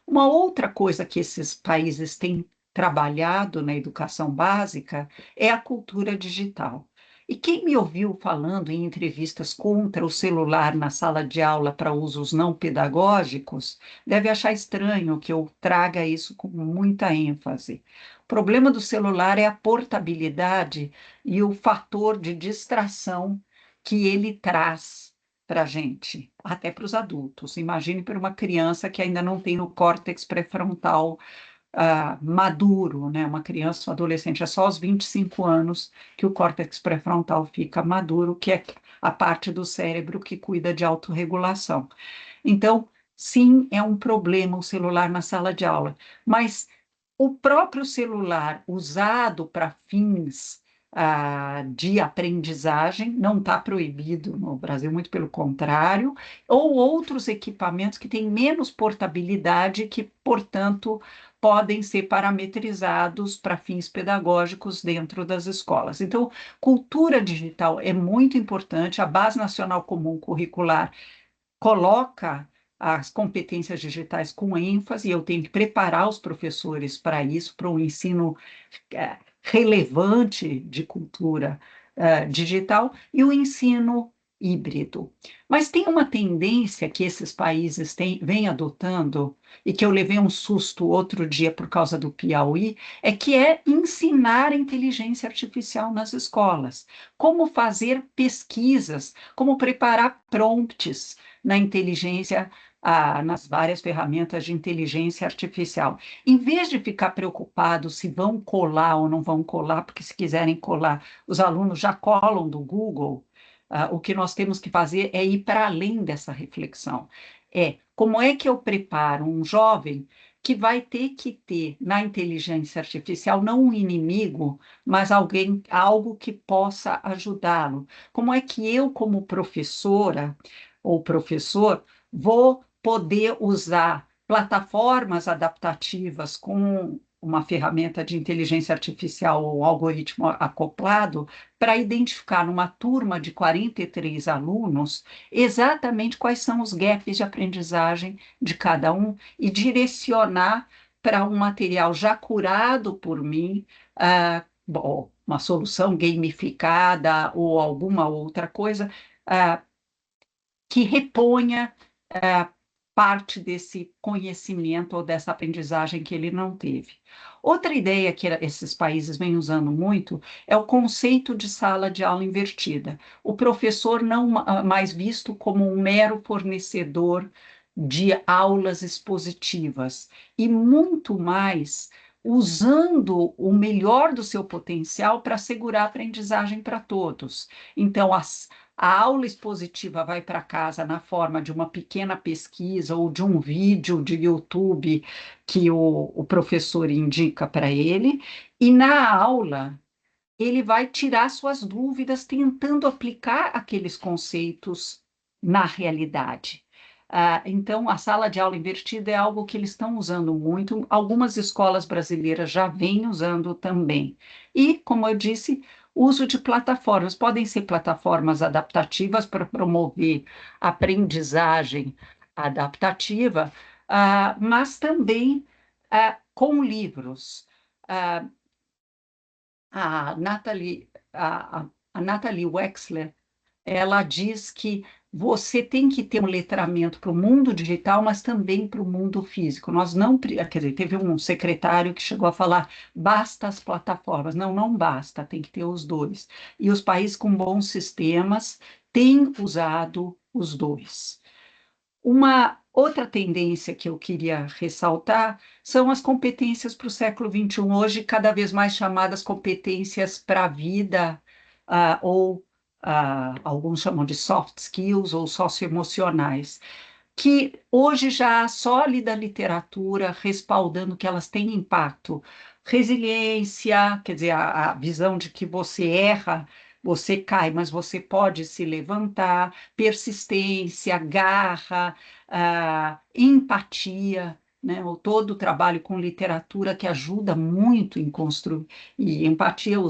Uma outra coisa que esses países têm trabalhado na educação básica é a cultura digital. E quem me ouviu falando em entrevistas contra o celular na sala de aula para usos não pedagógicos, deve achar estranho que eu traga isso com muita ênfase. O problema do celular é a portabilidade e o fator de distração que ele traz para a gente, até para os adultos. Imagine para uma criança que ainda não tem o córtex pré-frontal maduro, né? Uma criança, um adolescente, é só aos 25 anos que o córtex pré-frontal fica maduro, que é a parte do cérebro que cuida de autorregulação. Então, sim, é um problema o celular na sala de aula, mas o próprio celular usado para fins de aprendizagem não está proibido no Brasil, muito pelo contrário, ou outros equipamentos que têm menos portabilidade, que, portanto, podem ser parametrizados para fins pedagógicos dentro das escolas. Então, cultura digital é muito importante, a Base Nacional Comum Curricular coloca as competências digitais com ênfase, e eu tenho que preparar os professores para isso, para um ensino relevante de cultura digital, e o ensino híbrido. Mas tem uma tendência que esses países vêm adotando, e que eu levei um susto outro dia por causa do Piauí, é que é ensinar a inteligência artificial nas escolas, como fazer pesquisas, como preparar prompts na inteligência, nas várias ferramentas de inteligência artificial. Em vez de ficar preocupado se vão colar ou não vão colar, porque se quiserem colar, os alunos já colam do Google, o que nós temos que fazer é ir para além dessa reflexão. Como é que eu preparo um jovem que vai ter que ter na inteligência artificial não um inimigo, mas algo que possa ajudá-lo? Como é que eu, como professora ou professor, vou poder usar plataformas adaptativas com uma ferramenta de inteligência artificial ou algoritmo acoplado para identificar numa turma de 43 alunos exatamente quais são os gaps de aprendizagem de cada um e direcionar para um material já curado por mim, uma solução gamificada ou alguma outra coisa, que reponha parte desse conhecimento ou dessa aprendizagem que ele não teve. Outra ideia que esses países vêm usando muito é o conceito de sala de aula invertida. O professor não mais visto como um mero fornecedor de aulas expositivas, e muito mais usando o melhor do seu potencial para assegurar a aprendizagem para todos. Então, a aula expositiva vai para casa na forma de uma pequena pesquisa ou de um vídeo de YouTube que o professor indica para ele, e na aula ele vai tirar suas dúvidas tentando aplicar aqueles conceitos na realidade. Então, a sala de aula invertida é algo que eles estão usando muito, algumas escolas brasileiras já vêm usando também. E, como eu disse, uso de plataformas, podem ser plataformas adaptativas para promover aprendizagem adaptativa, mas também com livros. A Nathalie Wexler, ela diz que você tem que ter um letramento para o mundo digital, mas também para o mundo físico. Nós não, quer dizer, teve um secretário que chegou a falar, basta as plataformas. Não, não basta, tem que ter os dois. E os países com bons sistemas têm usado os dois. Uma outra tendência que eu queria ressaltar são as competências para o século XXI, hoje cada vez mais chamadas competências para a vida, ou alguns chamam de soft skills ou socioemocionais, que hoje já há sólida literatura respaldando que elas têm impacto. Resiliência, quer dizer, a visão de que você erra, você cai, mas você pode se levantar, persistência, garra, empatia, né? Todo o trabalho com literatura que ajuda muito em construir. E empatia,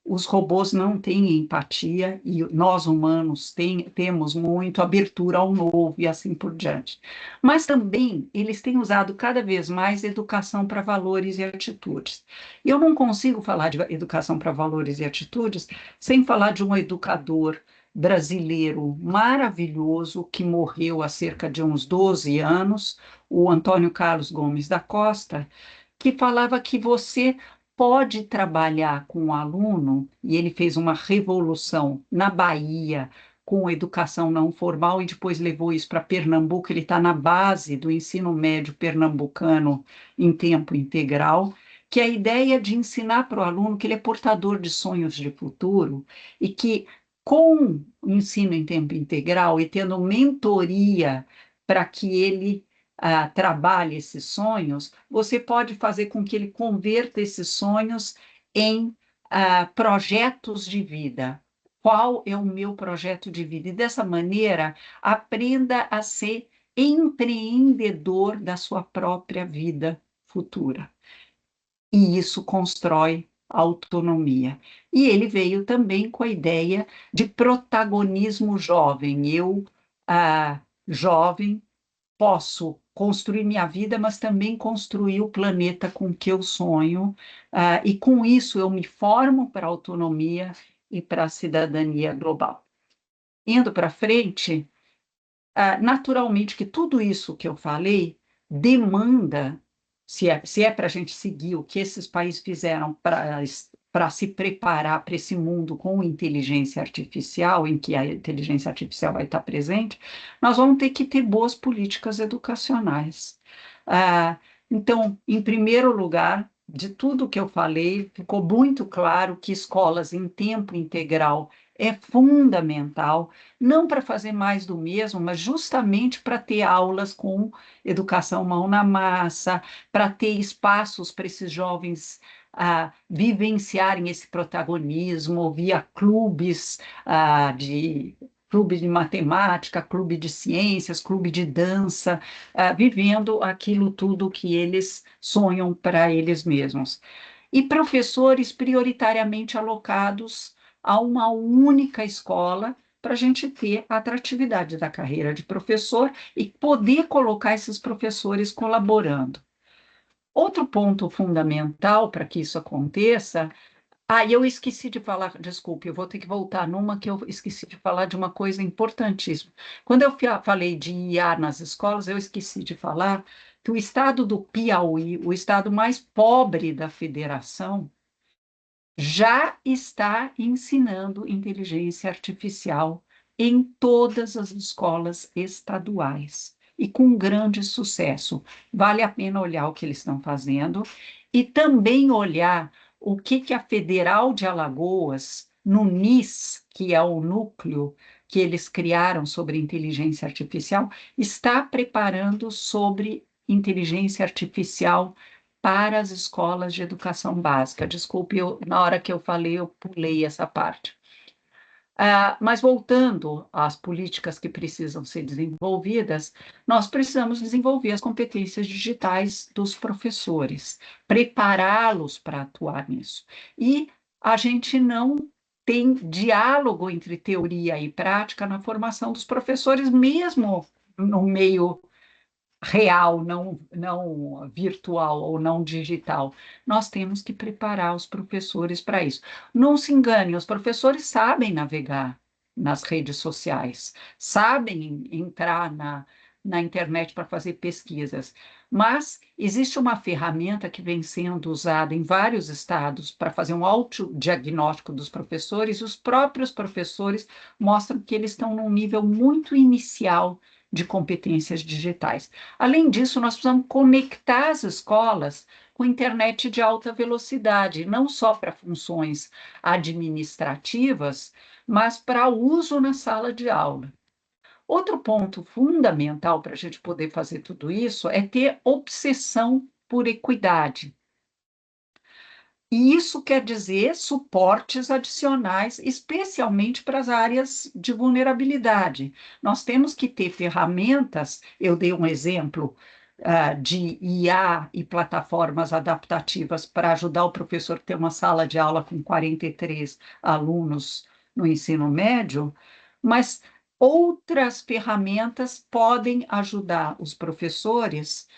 os robôs não têm empatia e nós humanos temos muito abertura ao novo e assim por diante. Mas também eles têm usado cada vez mais educação para valores e atitudes. E eu não consigo falar de educação para valores e atitudes sem falar de um educador brasileiro maravilhoso que morreu há cerca de uns 12 anos, o Antônio Carlos Gomes da Costa, que falava que você pode trabalhar com o aluno, e ele fez uma revolução na Bahia com educação não formal e depois levou isso para Pernambuco. Ele está na base do ensino médio pernambucano em tempo integral, que é a ideia de ensinar para o aluno que ele é portador de sonhos de futuro e que com o ensino em tempo integral e tendo mentoria para que ele trabalhe esses sonhos, você pode fazer com que ele converta esses sonhos em projetos de vida. Qual é o meu projeto de vida? E dessa maneira, aprenda a ser empreendedor da sua própria vida futura. E isso constrói autonomia. E ele veio também com a ideia de protagonismo jovem. Eu, jovem, posso construir minha vida, mas também construir o planeta com que eu sonho, e com isso eu me formo para a autonomia e para a cidadania global. Indo para frente, naturalmente que tudo isso que eu falei demanda, se é para a gente seguir o que esses países fizeram para se preparar para esse mundo com inteligência artificial, em que a inteligência artificial vai estar presente, nós vamos ter que ter boas políticas educacionais. Então, em primeiro lugar, de tudo que eu falei, ficou muito claro que escolas em tempo integral é fundamental, não para fazer mais do mesmo, mas justamente para ter aulas com educação mão na massa, para ter espaços para esses jovens vivenciarem esse protagonismo via clubes clube de matemática, clube de ciências, clube de dança, vivendo aquilo tudo que eles sonham para eles mesmos. E professores prioritariamente alocados a uma única escola para a gente ter a atratividade da carreira de professor e poder colocar esses professores colaborando. Outro ponto fundamental para que isso aconteça. Eu esqueci de falar, desculpe, eu vou ter que voltar numa que eu esqueci de falar de uma coisa importantíssima. Quando eu falei de IA nas escolas, eu esqueci de falar que o estado do Piauí, o estado mais pobre da federação, já está ensinando inteligência artificial em todas as escolas estaduais e com grande sucesso. Vale a pena olhar o que eles estão fazendo e também olhar o que a Federal de Alagoas, no NIS, que é o núcleo que eles criaram sobre inteligência artificial, está preparando sobre inteligência artificial para as escolas de educação básica. Desculpe, na hora que eu falei, eu pulei essa parte. Mas voltando às políticas que precisam ser desenvolvidas, nós precisamos desenvolver as competências digitais dos professores, prepará-los para atuar nisso. E a gente não tem diálogo entre teoria e prática na formação dos professores, mesmo no meio real, não virtual ou não digital. Nós temos que preparar os professores para isso. Não se engane, os professores sabem navegar. nas redes sociais, sabem entrar na internet para fazer pesquisas, mas existe uma ferramenta que vem sendo usada em vários estados para fazer um autodiagnóstico dos professores, e os próprios professores mostram que eles estão num nível muito inicial de competências digitais. Além disso, nós precisamos conectar as escolas com internet de alta velocidade, não só para funções administrativas, mas para uso na sala de aula. Outro ponto fundamental para a gente poder fazer tudo isso é ter obsessão por equidade. E isso quer dizer suportes adicionais, especialmente para as áreas de vulnerabilidade. Nós temos que ter ferramentas, eu dei um exemplo de IA e plataformas adaptativas para ajudar o professor a ter uma sala de aula com 43 alunos no ensino médio, mas outras ferramentas podem ajudar os professores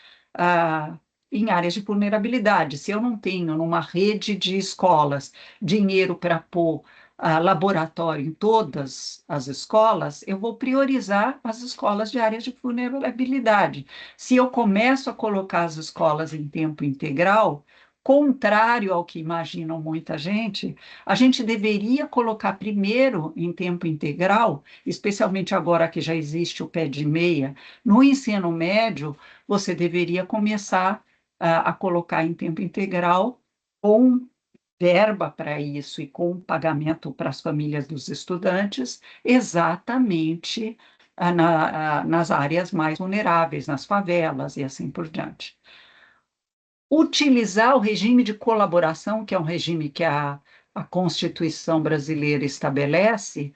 em áreas de vulnerabilidade. Se eu não tenho numa rede de escolas dinheiro para pôr laboratório em todas as escolas, eu vou priorizar as escolas de áreas de vulnerabilidade. Se eu começo a colocar as escolas em tempo integral, contrário ao que imaginam muita gente, a gente deveria colocar primeiro em tempo integral, especialmente agora que já existe o pé de meia, no ensino médio, você deveria começar a colocar em tempo integral com verba para isso e com pagamento para as famílias dos estudantes, exatamente nas áreas mais vulneráveis, nas favelas e assim por diante. Utilizar o regime de colaboração, que é um regime que a Constituição brasileira estabelece,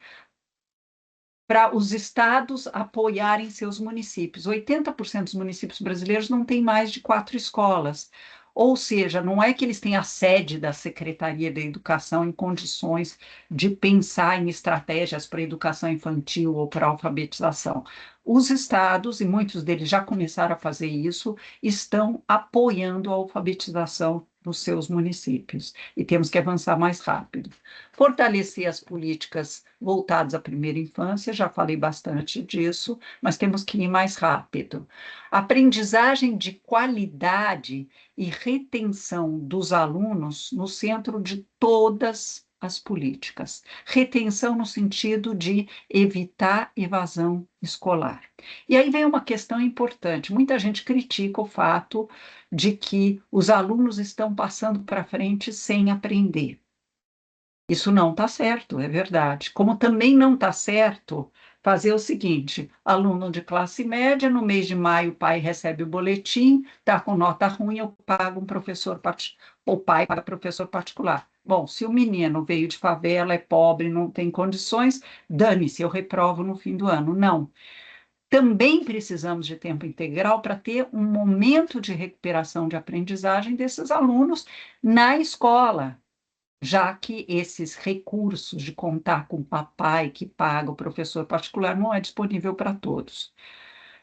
para os estados apoiarem seus municípios. 80% dos municípios brasileiros não têm mais de 4 escolas. Ou seja, não é que eles têm a sede da Secretaria da Educação em condições de pensar em estratégias para a educação infantil ou para a alfabetização. Os estados, e muitos deles já começaram a fazer isso, estão apoiando a alfabetização nos seus municípios. E temos que avançar mais rápido. Fortalecer as políticas voltadas à primeira infância, já falei bastante disso, mas temos que ir mais rápido. Aprendizagem de qualidade e retenção dos alunos no centro de todas as políticas. Retenção no sentido de evitar evasão escolar. E aí vem uma questão importante. Muita gente critica o fato de que os alunos estão passando para frente sem aprender. Isso não está certo, é verdade. Como também não está certo fazer o seguinte: aluno de classe média, no mês de maio o pai recebe o boletim, está com nota ruim, eu pago um professor o pai paga professor particular. Bom, se o menino veio de favela, é pobre, não tem condições, dane-se, eu reprovo no fim do ano. Não. Também precisamos de tempo integral para ter um momento de recuperação de aprendizagem desses alunos na escola, já que esses recursos de contar com o papai que paga o professor particular não é disponível para todos.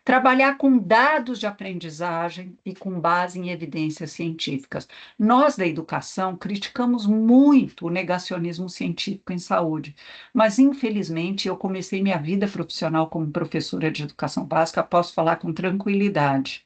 Trabalhar com dados de aprendizagem e com base em evidências científicas. Nós, da educação, criticamos muito o negacionismo científico em saúde, mas, infelizmente, eu comecei minha vida profissional como professora de educação básica, posso falar com tranquilidade.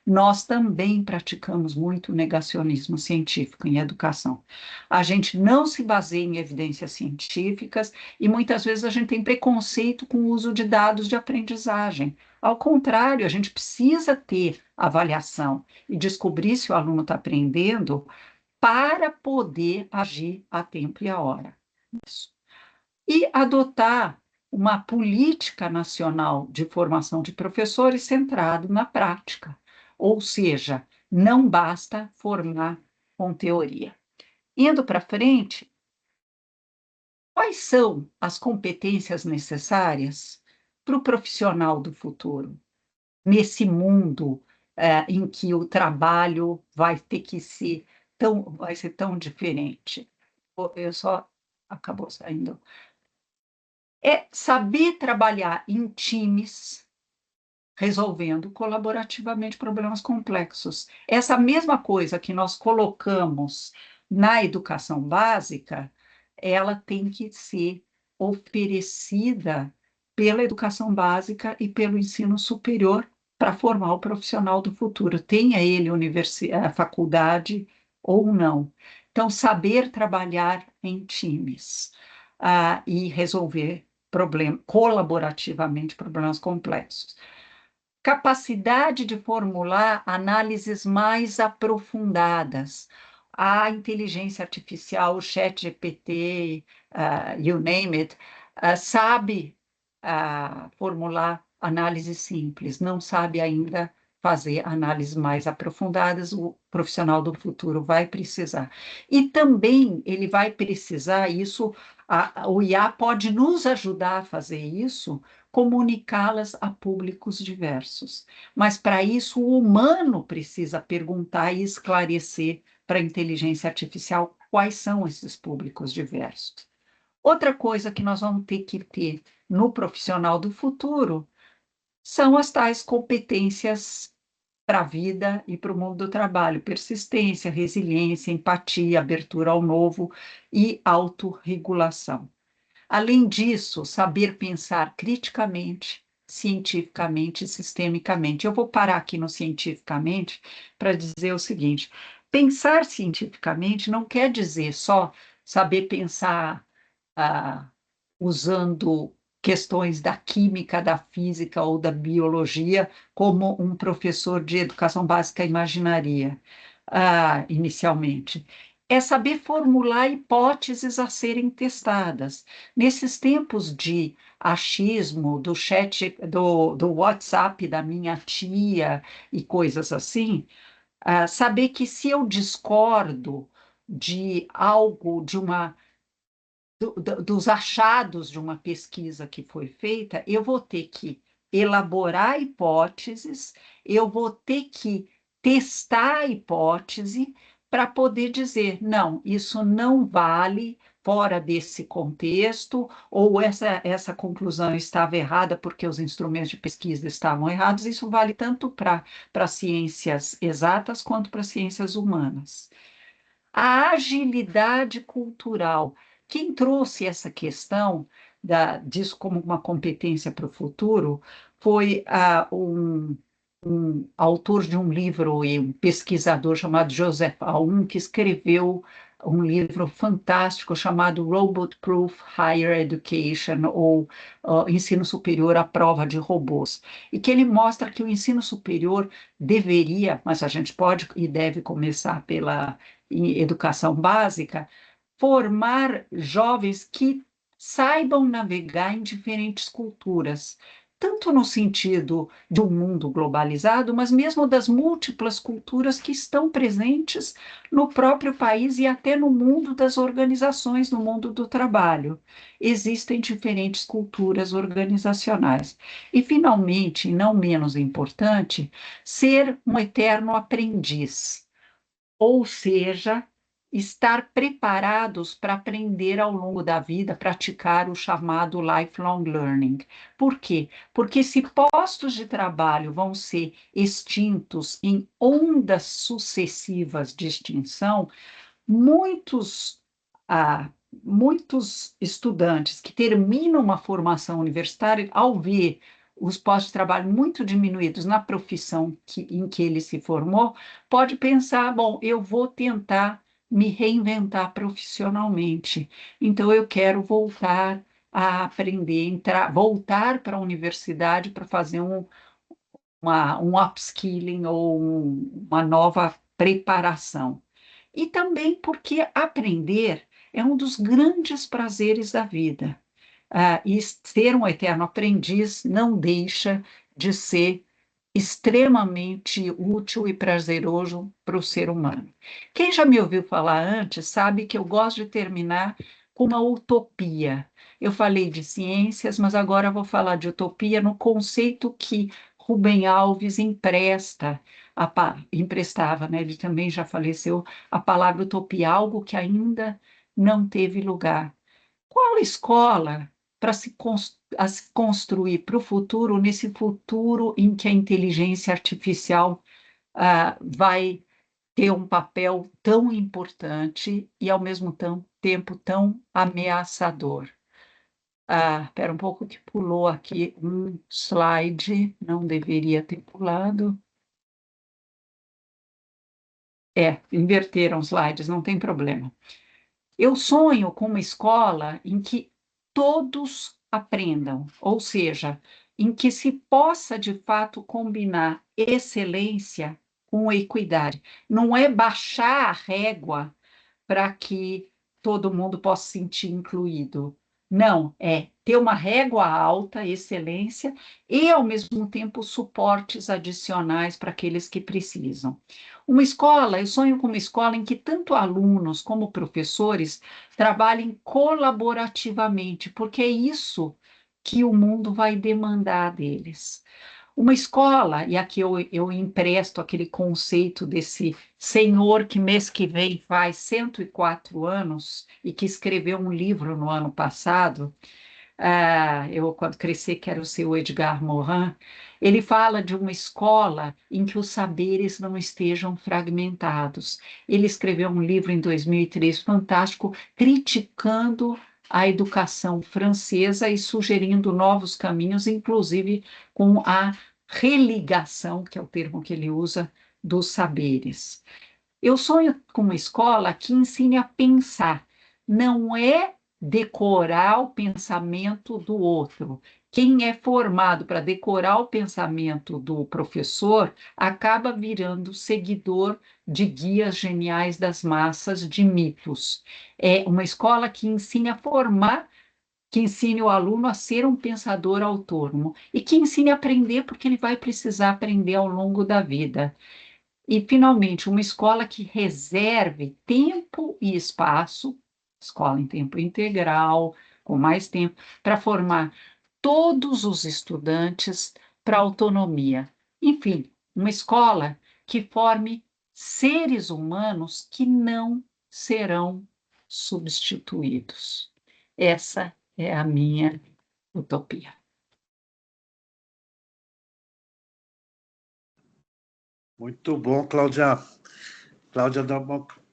Nós também praticamos muito negacionismo científico em educação. A gente não se baseia em evidências científicas e muitas vezes a gente tem preconceito com o uso de dados de aprendizagem. Ao contrário, a gente precisa ter avaliação e descobrir se o aluno está aprendendo para poder agir a tempo e a hora. Isso. E adotar uma política nacional de formação de professores centrado na prática. Ou seja, não basta formar com teoria. Indo para frente, quais são as competências necessárias para o profissional do futuro, nesse mundo em que o trabalho vai ter que ser tão diferente? Eu só acabou saindo. É saber trabalhar em times, resolvendo colaborativamente problemas complexos. Essa mesma coisa que nós colocamos na educação básica, ela tem que ser oferecida pela educação básica e pelo ensino superior para formar o profissional do futuro, tenha ele faculdade ou não. Então, saber trabalhar em times e resolver colaborativamente problemas complexos. Capacidade de formular análises mais aprofundadas. A inteligência artificial, o ChatGPT, you name it, sabe formular análise simples, não sabe ainda fazer análises mais aprofundadas, o profissional do futuro vai precisar. E também ele vai precisar, o IA pode nos ajudar a fazer isso, comunicá-las a públicos diversos. Mas, para isso, o humano precisa perguntar e esclarecer para a inteligência artificial quais são esses públicos diversos. Outra coisa que nós vamos ter que ter no profissional do futuro são as tais competências para a vida e para o mundo do trabalho: persistência, resiliência, empatia, abertura ao novo e autorregulação. Além disso, saber pensar criticamente, cientificamente e sistemicamente. Eu vou parar aqui no cientificamente para dizer o seguinte: pensar cientificamente não quer dizer só saber pensar usando questões da química, da física ou da biologia, como um professor de educação básica imaginaria, inicialmente. É saber formular hipóteses a serem testadas. Nesses tempos de achismo, do chat, do WhatsApp da minha tia e coisas assim, saber que se eu discordo de algo, dos achados de uma pesquisa que foi feita, eu vou ter que elaborar hipóteses, eu vou ter que testar a hipótese para poder dizer, não, isso não vale fora desse contexto, ou essa conclusão estava errada porque os instrumentos de pesquisa estavam errados. Isso vale tanto para ciências exatas quanto para ciências humanas. A agilidade cultural. Quem trouxe essa questão disso como uma competência para o futuro foi um autor de um livro e um pesquisador chamado Joseph Aoun, que escreveu um livro fantástico chamado Robot Proof Higher Education, ou Ensino Superior à Prova de Robôs, e que ele mostra que o ensino superior deveria, mas a gente pode e deve começar pela educação básica, formar jovens que saibam navegar em diferentes culturas, tanto no sentido de um mundo globalizado, mas mesmo das múltiplas culturas que estão presentes no próprio país e até no mundo das organizações, no mundo do trabalho. Existem diferentes culturas organizacionais. E, finalmente, e não menos importante, ser um eterno aprendiz. Ou seja, estar preparados para aprender ao longo da vida, praticar o chamado lifelong learning. Por quê? Porque se postos de trabalho vão ser extintos em ondas sucessivas de extinção, muitos, muitos estudantes que terminam uma formação universitária, ao ver os postos de trabalho muito diminuídos na profissão em que ele se formou, pode pensar, bom, eu vou tentar me reinventar profissionalmente, então eu quero voltar a aprender, voltar para a universidade para fazer um upskilling ou uma nova preparação. E também porque aprender é um dos grandes prazeres da vida. E ser um eterno aprendiz não deixa de ser extremamente útil e prazeroso para o ser humano. Quem já me ouviu falar antes sabe que eu gosto de terminar com uma utopia. Eu falei de ciências, mas agora vou falar de utopia no conceito que Rubem Alves emprestava, né? Ele também já faleceu, a palavra utopia, algo que ainda não teve lugar. Qual escola para se construir para o futuro, nesse futuro em que a inteligência artificial vai ter um papel tão importante e, ao mesmo tempo, tão ameaçador? Espera um pouco que pulou aqui um slide, não deveria ter pulado. Inverteram os slides, não tem problema. Eu sonho com uma escola em que todos aprendam, ou seja, em que se possa de fato combinar excelência com equidade. Não é baixar a régua para que todo mundo possa se sentir incluído. Não, é ter uma régua alta, excelência, e, ao mesmo tempo, suportes adicionais para aqueles que precisam. Uma escola, eu sonho com uma escola em que tanto alunos como professores trabalhem colaborativamente, porque é isso que o mundo vai demandar deles. Uma escola, e aqui eu empresto aquele conceito desse senhor que mês que vem faz 104 anos e que escreveu um livro no ano passado, eu, quando crescer, quero ser o Edgar Morin. Ele fala de uma escola em que os saberes não estejam fragmentados. Ele escreveu um livro em 2003 fantástico, criticando a educação francesa e sugerindo novos caminhos, inclusive com a religação, que é o termo que ele usa, dos saberes. Eu sonho com uma escola que ensine a pensar, não é decorar o pensamento do outro. Quem é formado para decorar o pensamento do professor acaba virando seguidor de guias geniais das massas, de mitos. É uma escola que ensine a formar, que ensine o aluno a ser um pensador autônomo e que ensine a aprender, porque ele vai precisar aprender ao longo da vida. E, finalmente, uma escola que reserve tempo e espaço, escola em tempo integral, com mais tempo, para formar todos os estudantes para a autonomia. Enfim, uma escola que forme seres humanos que não serão substituídos. Essa é a minha utopia. Muito bom, Cláudia. Cláudia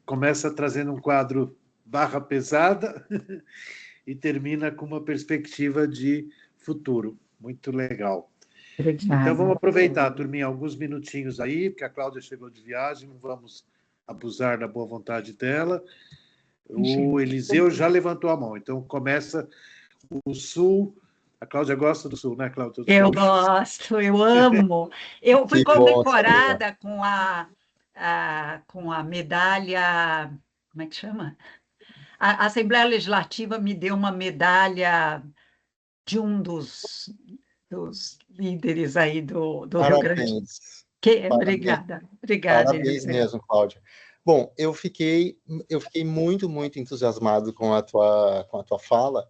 começa trazendo um quadro barra pesada e termina com uma perspectiva de futuro. Muito legal. Obrigada. Então, vamos aproveitar, turminha, alguns minutinhos aí, porque a Cláudia chegou de viagem, não vamos abusar da boa vontade dela. O Eliseu já levantou a mão, então começa o Sul. A Cláudia gosta do Sul, né, Cláudia? Eu gosto, eu amo. Eu fui Que bom condecorada com a medalha, como é que chama? A Assembleia Legislativa me deu uma medalha de um dos líderes aí do Rio Grande. Parabéns. Obrigada, Parabéns Eliseu. mesmo, Cláudia. Bom, eu fiquei muito, muito entusiasmado com a tua fala,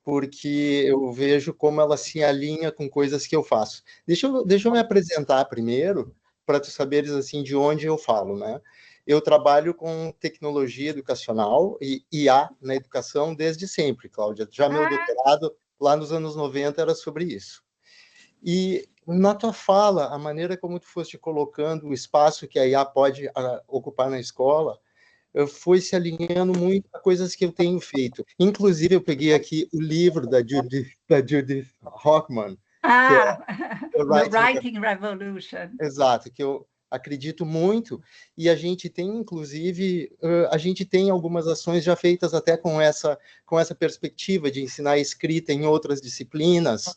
porque eu vejo como ela se alinha com coisas que eu faço. Deixa eu me apresentar primeiro, para tu saberes assim de onde eu falo, né? Eu trabalho com tecnologia educacional e IA na educação desde sempre, Cláudia. Já meu doutorado, lá nos anos 90, era sobre isso. E na tua fala, a maneira como tu foste colocando o espaço que a IA pode ocupar na escola, foi se alinhando muito a coisas que eu tenho feito. Inclusive, eu peguei aqui o livro da Judith Hoffman, que é The Writing Revolution. Exato, que eu acredito muito, e a gente tem, inclusive, algumas ações já feitas até com essa perspectiva de ensinar escrita em outras disciplinas,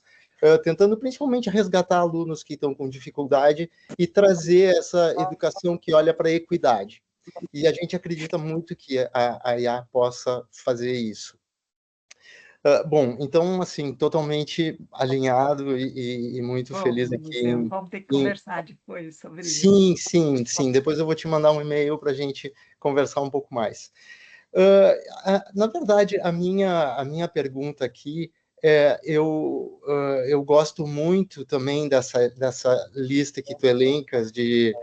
tentando principalmente resgatar alunos que estão com dificuldade e trazer essa educação que olha para a equidade. E a gente acredita muito que a IA possa fazer isso. Bom, então, assim, totalmente alinhado e muito feliz aqui. Vamos ter que conversar depois sobre isso. Sim. Depois eu vou te mandar um e-mail para a gente conversar um pouco mais. Na verdade, a minha pergunta aqui eu gosto muito também dessa lista que tu elencas de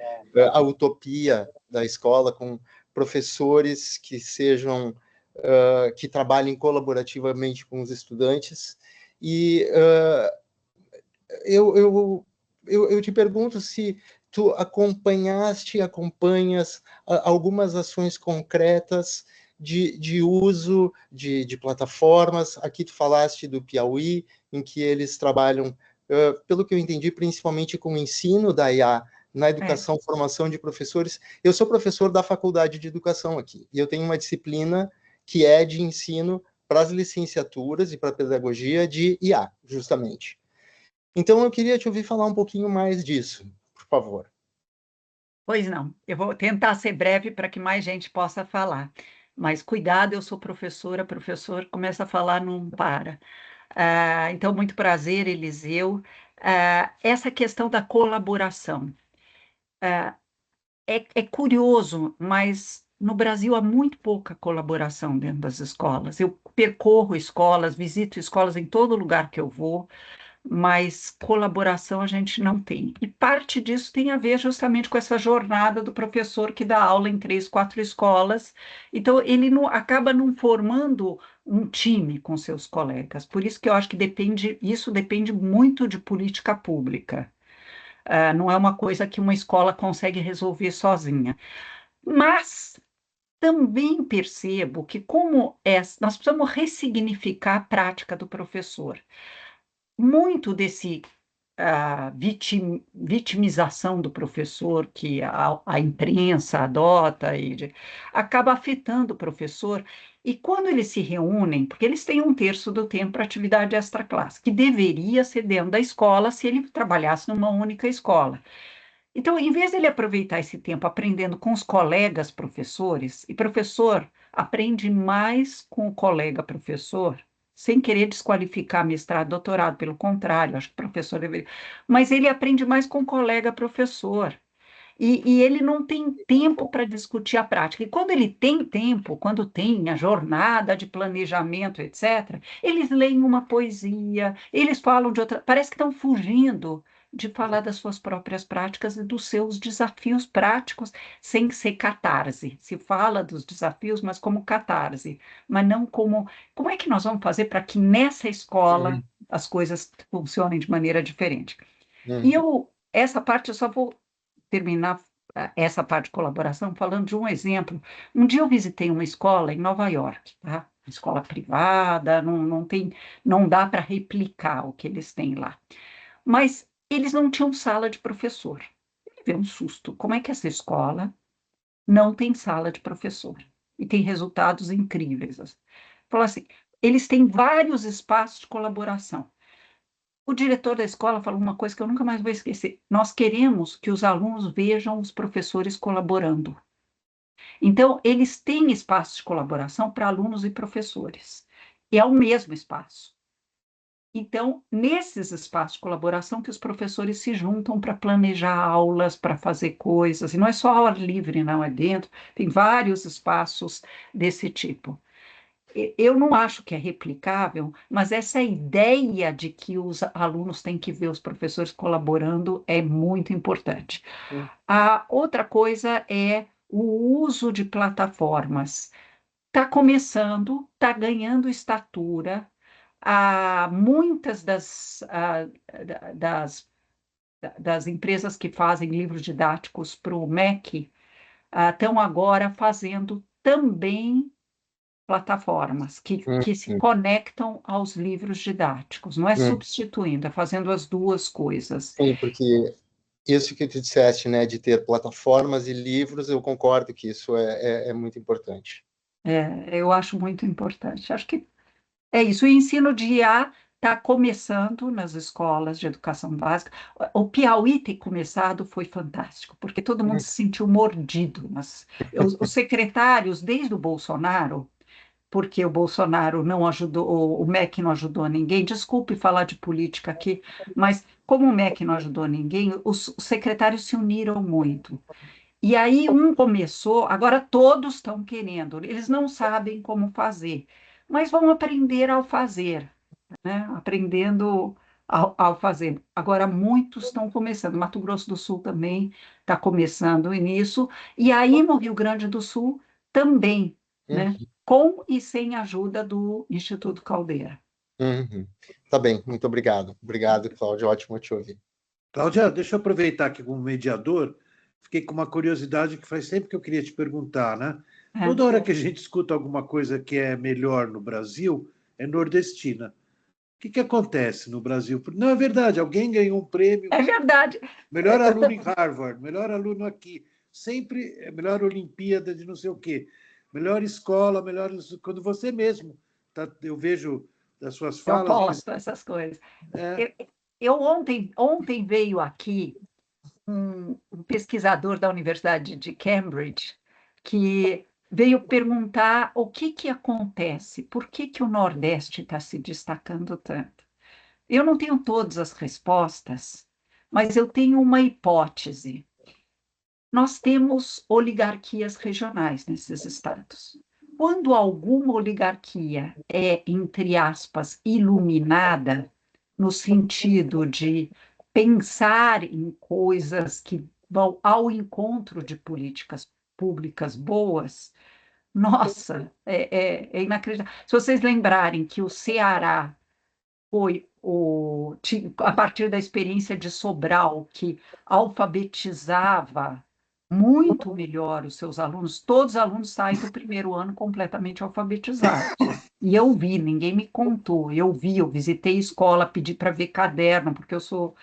a utopia da escola com professores que sejam que trabalhem colaborativamente com os estudantes. E eu te pergunto se tu acompanhas algumas ações concretas de uso de plataformas. Aqui tu falaste do Piauí, em que eles trabalham, pelo que eu entendi, principalmente com o ensino da IA na educação, formação de professores. Eu sou professor da Faculdade de Educação aqui, e eu tenho uma disciplina que é de ensino para as licenciaturas e para a pedagogia de IA, justamente. Então, eu queria te ouvir falar um pouquinho mais disso, por favor. Pois não, eu vou tentar ser breve para que mais gente possa falar. Mas cuidado, eu sou professora, professor começa a falar, não para. Então, muito prazer, Eliseu. Essa questão da colaboração. É curioso, mas no Brasil há muito pouca colaboração dentro das escolas. Eu percorro escolas, visito escolas em todo lugar que eu vou, mas colaboração a gente não tem. E parte disso tem a ver justamente com essa jornada do professor que dá aula em 3, 4 escolas. Então, ele não, acaba não formando um time com seus colegas. Por isso que eu acho que isso depende muito de política pública. Não é uma coisa que uma escola consegue resolver sozinha. Mas também percebo que, nós precisamos ressignificar a prática do professor. Muito desse vitimização do professor que a imprensa adota acaba afetando o professor. E quando eles se reúnem, porque eles têm 1/3 do tempo para atividade extraclasse, que deveria ser dentro da escola se ele trabalhasse numa única escola. Então, em vez dele aproveitar esse tempo aprendendo com os colegas professores, e professor aprende mais com o colega professor, sem querer desqualificar mestrado, doutorado, pelo contrário, acho que o professor deveria. Mas ele aprende mais com o colega professor. E ele não tem tempo para discutir a prática. E quando ele tem tempo, quando tem a jornada de planejamento, etc., eles leem uma poesia, eles falam de outra. Parece que estão fugindo de falar das suas próprias práticas e dos seus desafios práticos, sem ser catarse. Se fala dos desafios, mas como catarse, mas não como. Como é que nós vamos fazer para que nessa escola as coisas funcionem de maneira diferente? E essa parte eu só vou terminar essa parte de colaboração falando de um exemplo. Um dia eu visitei uma escola em Nova York, tá? Escola privada, não dá para replicar o que eles têm lá. Mas eles não tinham sala de professor. Me veio um susto. Como é que essa escola não tem sala de professor? E tem resultados incríveis. Falou assim, eles têm vários espaços de colaboração. O diretor da escola falou uma coisa que eu nunca mais vou esquecer. Nós queremos que os alunos vejam os professores colaborando. Então, eles têm espaços de colaboração para alunos e professores. E é o mesmo espaço. Então, nesses espaços de colaboração que os professores se juntam para planejar aulas, para fazer coisas. E não é só ao ar livre, não, é dentro. Tem vários espaços desse tipo. Eu não acho que é replicável, mas essa ideia de que os alunos têm que ver os professores colaborando é muito importante. A outra coisa é o uso de plataformas. Está começando, está ganhando estatura. Muitas das empresas que fazem livros didáticos para o MEC estão agora fazendo também plataformas que se conectam aos livros didáticos, não é substituindo, é fazendo as duas coisas. Sim, porque isso que tu disseste, né, de ter plataformas e livros, eu concordo que isso é muito importante. Eu acho muito importante. Acho que é isso. O ensino de IA está começando nas escolas de educação básica. O Piauí ter começado foi fantástico, porque todo mundo se sentiu mordido. Os secretários, desde o Bolsonaro, porque o Bolsonaro não ajudou, o MEC não ajudou ninguém. Desculpe falar de política aqui, mas como o MEC não ajudou ninguém, os secretários se uniram muito. E aí um começou, agora todos estão querendo, eles não sabem como fazer, mas vão aprender ao fazer, né? Aprendendo ao fazer. Agora muitos estão começando, Mato Grosso do Sul também está começando nisso, e aí no Rio Grande do Sul também, né? Com e sem a ajuda do Instituto Caldeira. Tá bem, muito obrigado. Obrigado, Cláudia, ótimo te ouvir. Cláudia, deixa eu aproveitar aqui como mediador fiquei com uma curiosidade que faz tempo que eu queria te perguntar, né? É. Toda hora que a gente escuta alguma coisa que é melhor no Brasil, é nordestina. O que acontece no Brasil? Não, é verdade, alguém ganhou um prêmio, É verdade. melhor aluno em Harvard, melhor aluno aqui, sempre é melhor Olimpíada de não sei o quê, melhor escola, melhor. Quando você mesmo, eu vejo das suas Eu falas. posto essas coisas. É, Ontem veio aqui um pesquisador da Universidade de Cambridge que veio perguntar o que acontece, por que o Nordeste está se destacando tanto. Eu não tenho todas as respostas, mas eu tenho uma hipótese. Nós temos oligarquias regionais nesses estados. Quando alguma oligarquia é, entre aspas, iluminada, no sentido de pensar em coisas que vão ao encontro de políticas públicas boas, nossa, é inacreditável. Se vocês lembrarem que o Ceará foi a partir da experiência de Sobral, que alfabetizava muito melhor os seus alunos, todos os alunos saem do primeiro ano completamente alfabetizados. E eu vi, ninguém me contou, eu visitei escola, pedi para ver caderno, porque eu sou.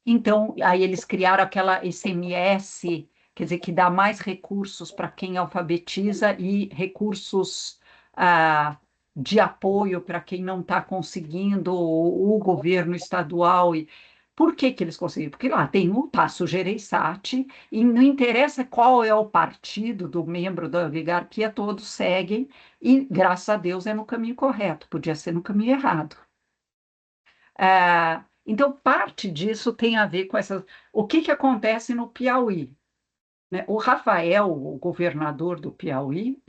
Então, aí eles criaram aquela SMS, quer dizer, que dá mais recursos para quem alfabetiza e recursos de apoio para quem não está conseguindo, o governo estadual. Por que eles conseguiram? Porque lá tem o Tasso Gereissati, e não interessa qual é o partido do membro da oligarquia, todos seguem, e graças a Deus é no caminho correto, podia ser no caminho errado. Então, parte disso tem a ver com essas. O que acontece no Piauí? Né? O Rafael, o governador do Piauí,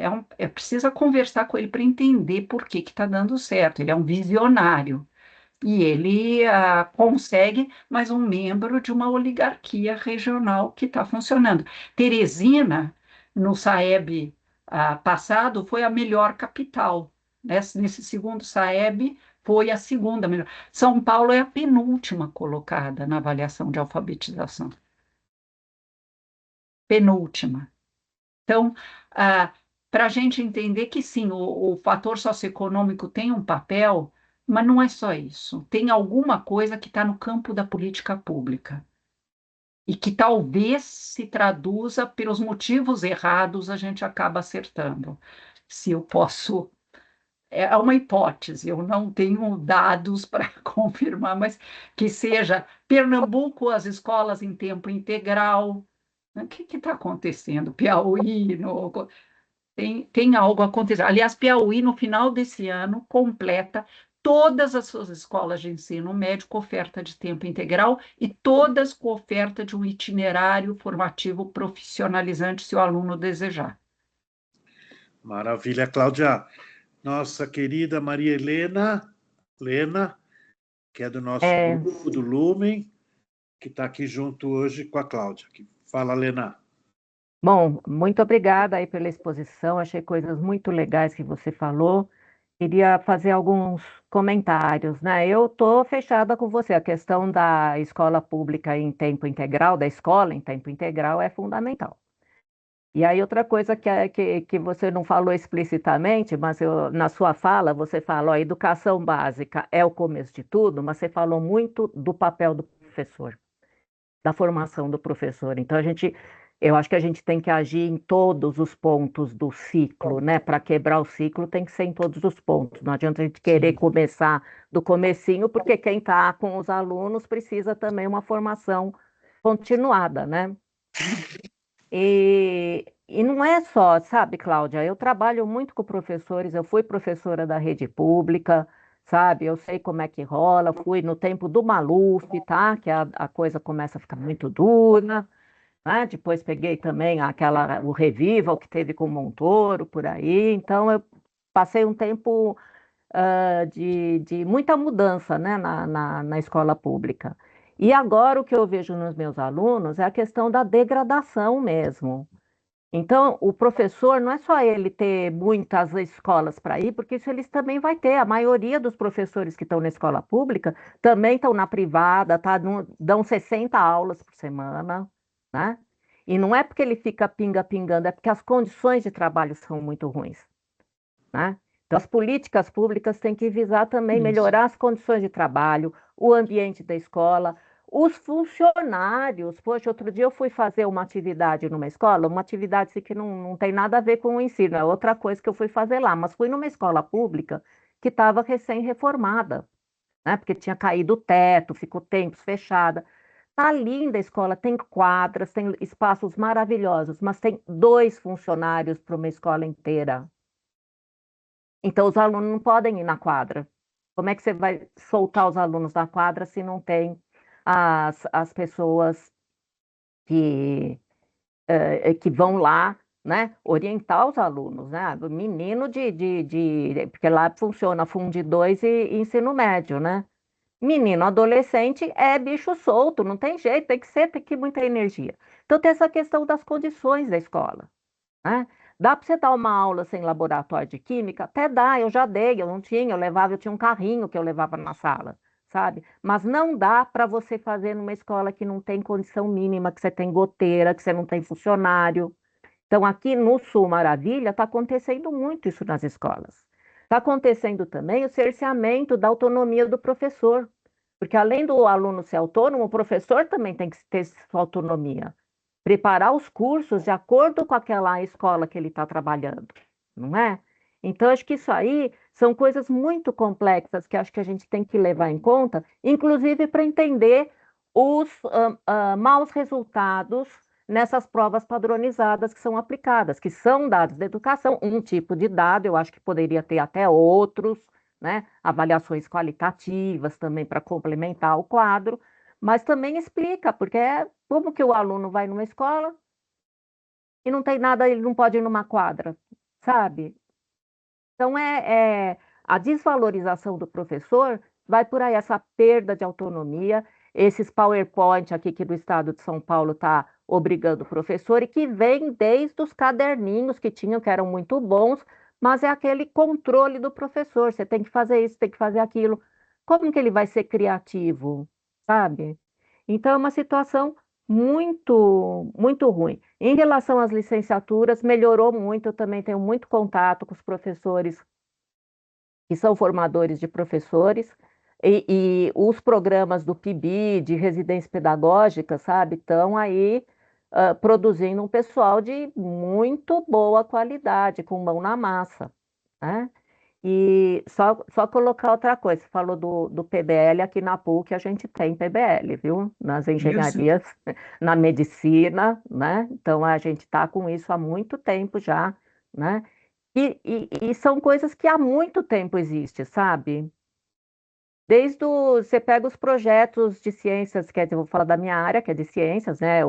precisa conversar com ele para entender por que está dando certo. Ele é um visionário e ele consegue mais um membro de uma oligarquia regional que está funcionando. Teresina, no Saeb passado, foi a melhor capital. Nesse segundo Saeb, foi a segunda melhor. São Paulo é a penúltima colocada na avaliação de alfabetização. Penúltima. Então, para a gente entender que sim, o fator socioeconômico tem um papel, mas não é só isso. Tem alguma coisa que está no campo da política pública e que talvez se traduza pelos motivos errados, a gente acaba acertando. Se eu posso. É uma hipótese, eu não tenho dados para confirmar, mas que seja Pernambuco, as escolas em tempo integral. O que está acontecendo? Piauí, tem algo acontecendo. Aliás, Piauí, no final desse ano, completa todas as suas escolas de ensino médio com oferta de tempo integral e todas com oferta de um itinerário formativo profissionalizante, se o aluno desejar. Maravilha, Cláudia. Nossa querida Maria Helena, que é do nosso grupo do Lumen, que está aqui junto hoje com a Cláudia. Fala, Helena. Bom, muito obrigada aí pela exposição, achei coisas muito legais que você falou. Queria fazer alguns comentários, né? Eu estou fechada com você, a questão da escola pública em tempo integral, da escola em tempo integral é fundamental. E aí outra coisa que você não falou explicitamente, mas na sua fala você falou a educação básica é o começo de tudo, mas você falou muito do papel do professor, da formação do professor. Então eu acho que a gente tem que agir em todos os pontos do ciclo, né? Para quebrar o ciclo tem que ser em todos os pontos. Não adianta a gente querer começar do comecinho, porque quem está com os alunos precisa também uma formação continuada, né? E não é só, sabe, Cláudia? Eu trabalho muito com professores, eu fui professora da rede pública, sabe? Eu sei como é que rola, fui no tempo do Maluf, tá? Que a coisa começa a ficar muito dura, né? Depois peguei também o Revival que teve com o Montoro por aí, então eu passei um tempo de muita mudança, né, na escola pública. E agora o que eu vejo nos meus alunos é a questão da degradação mesmo. Então, o professor não é só ele ter muitas escolas para ir, porque isso eles também vai ter. A maioria dos professores que estão na escola pública também estão na privada, tá? Dão 60 aulas por semana, né? E não é porque ele fica pingando, é porque as condições de trabalho são muito ruins, né? Então, as políticas públicas têm que visar também Isso. melhorar as condições de trabalho, o ambiente da escola, os funcionários. Poxa, outro dia eu fui fazer uma atividade numa escola, uma atividade assim, que não tem nada a ver com o ensino, é outra coisa que eu fui fazer lá, mas fui numa escola pública que estava recém-reformada, né? Porque tinha caído o teto, ficou tempos fechada. Tá linda a escola, tem quadras, tem espaços maravilhosos, mas tem 2 funcionários para uma escola inteira. Então, os alunos não podem ir na quadra. Como é que você vai soltar os alunos da quadra se não tem as pessoas que, que vão lá, né, orientar os alunos, né? Menino porque lá funciona Fundi 2 e ensino médio, né? Menino, adolescente é bicho solto, não tem jeito, tem que muita energia. Então, tem essa questão das condições da escola, né? Dá para você dar uma aula sem laboratório de química? Até dá, eu já dei, eu não tinha, eu tinha um carrinho que eu levava na sala, sabe? Mas não dá para você fazer numa escola que não tem condição mínima, que você tem goteira, que você não tem funcionário. Então, aqui no Sul Maravilha, está acontecendo muito isso nas escolas. Está acontecendo também o cerceamento da autonomia do professor, porque além do aluno ser autônomo, o professor também tem que ter sua autonomia, preparar os cursos de acordo com aquela escola que ele está trabalhando, não é? Então, acho que isso aí são coisas muito complexas que acho que a gente tem que levar em conta, inclusive para entender os maus resultados nessas provas padronizadas que são aplicadas, que são dados da educação, um tipo de dado, eu acho que poderia ter até outros, né? Avaliações qualitativas também para complementar o quadro, mas também explica, porque é como que o aluno vai numa escola e não tem nada, ele não pode ir numa quadra, sabe? Então, a desvalorização do professor vai por aí, essa perda de autonomia, esses PowerPoint aqui que do estado de São Paulo está obrigando o professor e que vem desde os caderninhos que tinham, que eram muito bons, mas é aquele controle do professor, você tem que fazer isso, tem que fazer aquilo. Como que ele vai ser criativo, sabe? Então, é uma situação muito, muito ruim. Em relação às licenciaturas, melhorou muito. Eu também tenho muito contato com os professores que são formadores de professores, e os programas do PIB, de residência pedagógica, sabe, estão aí produzindo um pessoal de muito boa qualidade, com mão na massa, né? E só colocar outra coisa, você falou do PBL, aqui na PUC a gente tem PBL, viu? Nas Isso. engenharias, na medicina, né? Então a gente está com isso há muito tempo já, né? E são coisas que há muito tempo existem, sabe? Você pega os projetos de ciências, quer dizer, eu vou falar da minha área, que é de ciências, né?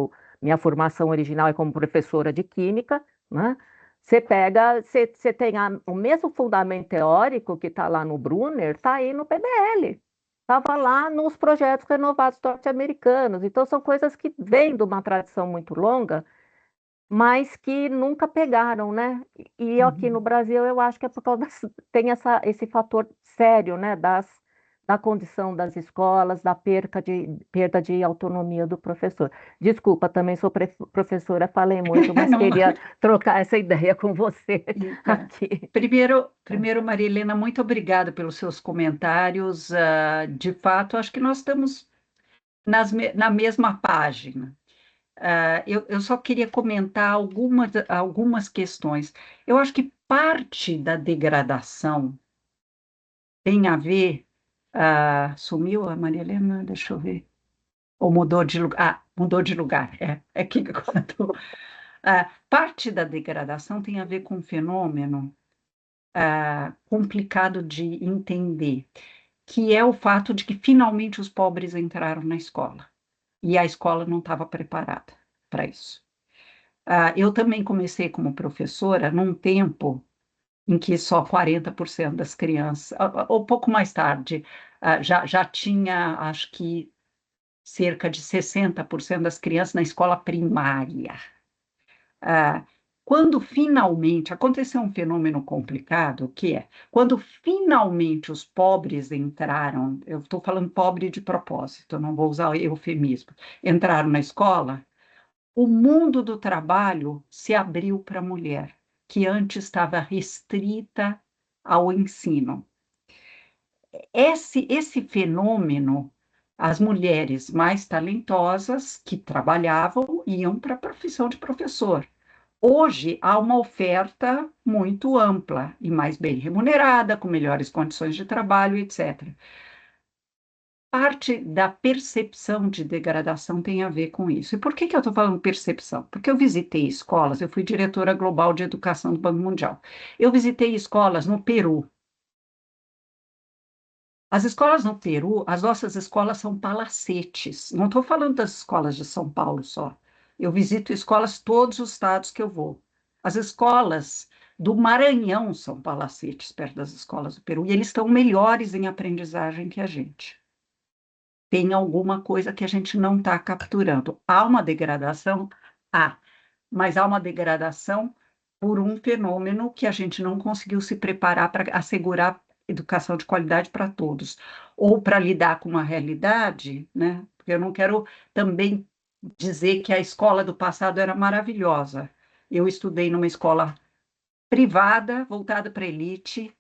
Minha formação original é como professora de química, né? Você tem o mesmo fundamento teórico que está lá no Brunner, está aí no PBL. Estava lá nos projetos renovados norte-americanos. Então, são coisas que vêm de uma tradição muito longa, mas que nunca pegaram, né? E aqui no Uhum. Brasil eu acho que é por causa tem esse fator sério, né? Da condição das escolas, da perda de autonomia do professor. Desculpa, também sou professora, falei muito, mas Não, queria trocar essa ideia com você tá. aqui. Primeiro, Maria Helena, muito obrigada pelos seus comentários. De fato, acho que nós estamos na mesma página. Eu só queria comentar algumas questões. Eu acho que parte da degradação tem a ver. Sumiu a Maria Helena? Deixa eu ver. Ou mudou de lugar? Mudou de lugar. É que quando. Parte da degradação tem a ver com um fenômeno complicado de entender, que é o fato de que finalmente os pobres entraram na escola e a escola não estava preparada para isso. Eu também comecei como professora num tempo em que só 40% das crianças, ou pouco mais tarde, já tinha, acho que, cerca de 60% das crianças na escola primária. Quando finalmente aconteceu um fenômeno complicado, que é quando finalmente os pobres entraram, eu estou falando pobre de propósito, não vou usar eufemismo, entraram na escola, o mundo do trabalho se abriu para a mulher, que antes estava restrita ao ensino. Esse fenômeno, as mulheres mais talentosas que trabalhavam iam para a profissão de professor. Hoje há uma oferta muito ampla e mais bem remunerada, com melhores condições de trabalho, etc. Parte da percepção de degradação tem a ver com isso. E por que eu estou falando percepção? Porque eu visitei escolas, eu fui diretora global de educação do Banco Mundial. Eu visitei escolas no Peru. As escolas no Peru, as nossas escolas são palacetes. Não estou falando das escolas de São Paulo só. Eu visito escolas todos os estados que eu vou. As escolas do Maranhão são palacetes perto das escolas do Peru. E eles estão melhores em aprendizagem que a gente. Tem alguma coisa que a gente não está capturando. Há uma degradação? Há. Mas há uma degradação por um fenômeno que a gente não conseguiu se preparar para assegurar educação de qualidade para todos, ou para lidar com uma realidade, né? Porque eu não quero também dizer que a escola do passado era maravilhosa. Eu estudei numa escola privada, voltada para elite,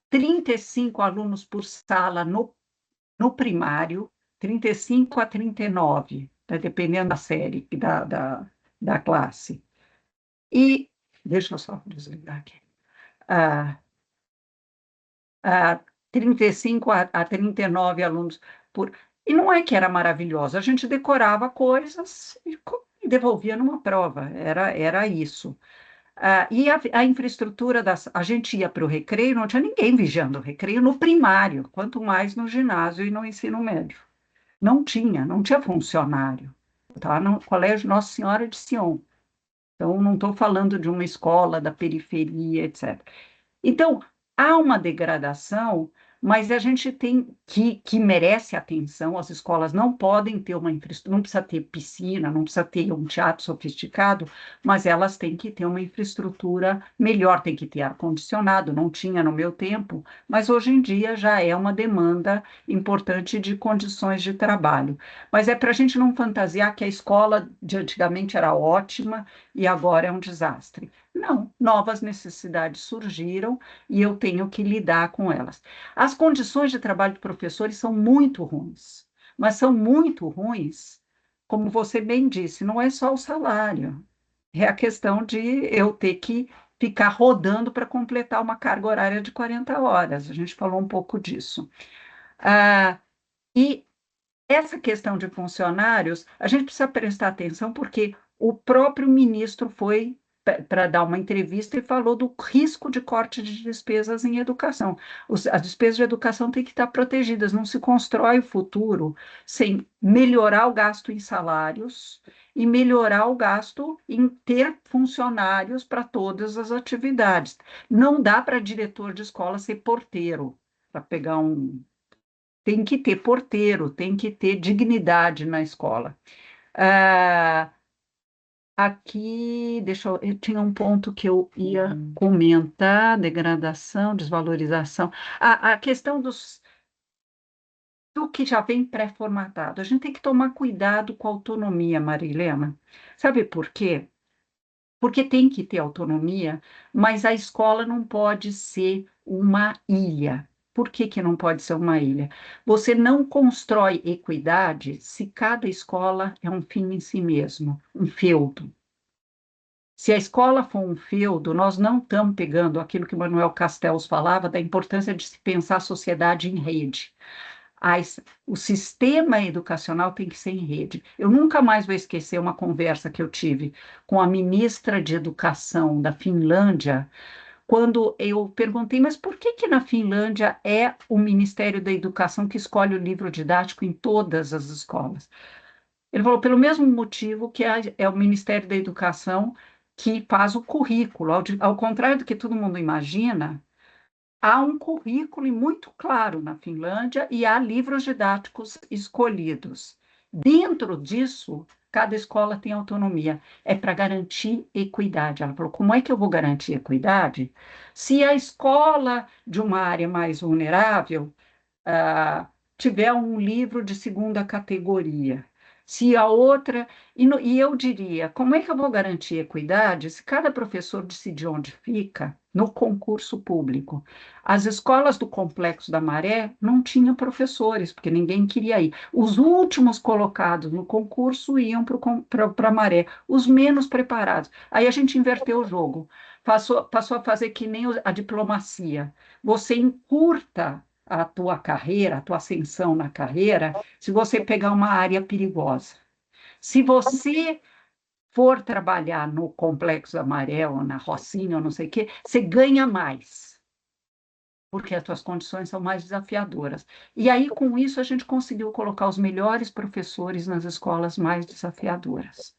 35 alunos por sala no primário, 35 a 39, tá, dependendo da série, da classe. E, deixa eu só desligar aqui. 35 a 39 alunos por... E não é que era maravilhoso, a gente decorava coisas e devolvia numa prova, era isso. E a infraestrutura, a gente ia para o recreio, não tinha ninguém vigiando o recreio no primário, quanto mais no ginásio e no ensino médio. Não tinha funcionário. Tá no Colégio Nossa Senhora de Sion. Então, não estou falando de uma escola da periferia, etc. Então, há uma degradação, mas a gente tem que merece atenção. As escolas não podem ter uma infraestrutura, não precisa ter piscina, não precisa ter um teatro sofisticado, mas elas têm que ter uma infraestrutura melhor, tem que ter ar-condicionado, não tinha no meu tempo, mas hoje em dia já é uma demanda importante de condições de trabalho. Mas é para a gente não fantasiar que a escola de antigamente era ótima e agora é um desastre. Não, novas necessidades surgiram e eu tenho que lidar com elas. As condições de trabalho de professores são muito ruins, mas são muito ruins, como você bem disse, não é só o salário, é a questão de eu ter que ficar rodando para completar uma carga horária de 40 horas. A gente falou um pouco disso. E essa questão de funcionários, a gente precisa prestar atenção porque o próprio ministro foi para dar uma entrevista e falou do risco de corte de despesas em educação. As despesas de educação têm que estar protegidas, não se constrói o futuro sem melhorar o gasto em salários e melhorar o gasto em ter funcionários para todas as atividades. Não dá para diretor de escola ser porteiro, para pegar um... Tem que ter porteiro, tem que ter dignidade na escola. Aqui, eu tinha um ponto que eu ia comentar, degradação, desvalorização. A questão do que já vem pré-formatado. A gente tem que tomar cuidado com a autonomia, Marilena. Sabe por quê? Porque tem que ter autonomia, mas a escola não pode ser uma ilha. Por que não pode ser uma ilha? Você não constrói equidade se cada escola é um fim em si mesmo, um feudo. Se a escola for um feudo, nós não estamos pegando aquilo que Manuel Castells falava da importância de se pensar a sociedade em rede. O sistema educacional tem que ser em rede. Eu nunca mais vou esquecer uma conversa que eu tive com a ministra de Educação da Finlândia, quando eu perguntei, mas por que na Finlândia é o Ministério da Educação que escolhe o livro didático em todas as escolas? Ele falou, pelo mesmo motivo que é o Ministério da Educação que faz o currículo. Ao contrário do que todo mundo imagina, há um currículo muito claro na Finlândia e há livros didáticos escolhidos. Dentro disso, cada escola tem autonomia. É para garantir equidade. Ela falou: como é que eu vou garantir equidade se a escola de uma área mais vulnerável tiver um livro de segunda categoria? Se a outra. E eu diria: como é que eu vou garantir equidade se cada professor decidir onde fica no concurso público? As escolas do Complexo da Maré não tinham professores, porque ninguém queria ir. Os últimos colocados no concurso iam para a Maré, os menos preparados. Aí a gente inverteu o jogo, passou a fazer que nem a diplomacia. Você encurta a tua carreira, a tua ascensão na carreira, se você pegar uma área perigosa. Se você for trabalhar no Complexo Amarelo, ou na Rocinha, ou não sei o quê, você ganha mais, porque as tuas condições são mais desafiadoras. E aí, com isso, a gente conseguiu colocar os melhores professores nas escolas mais desafiadoras.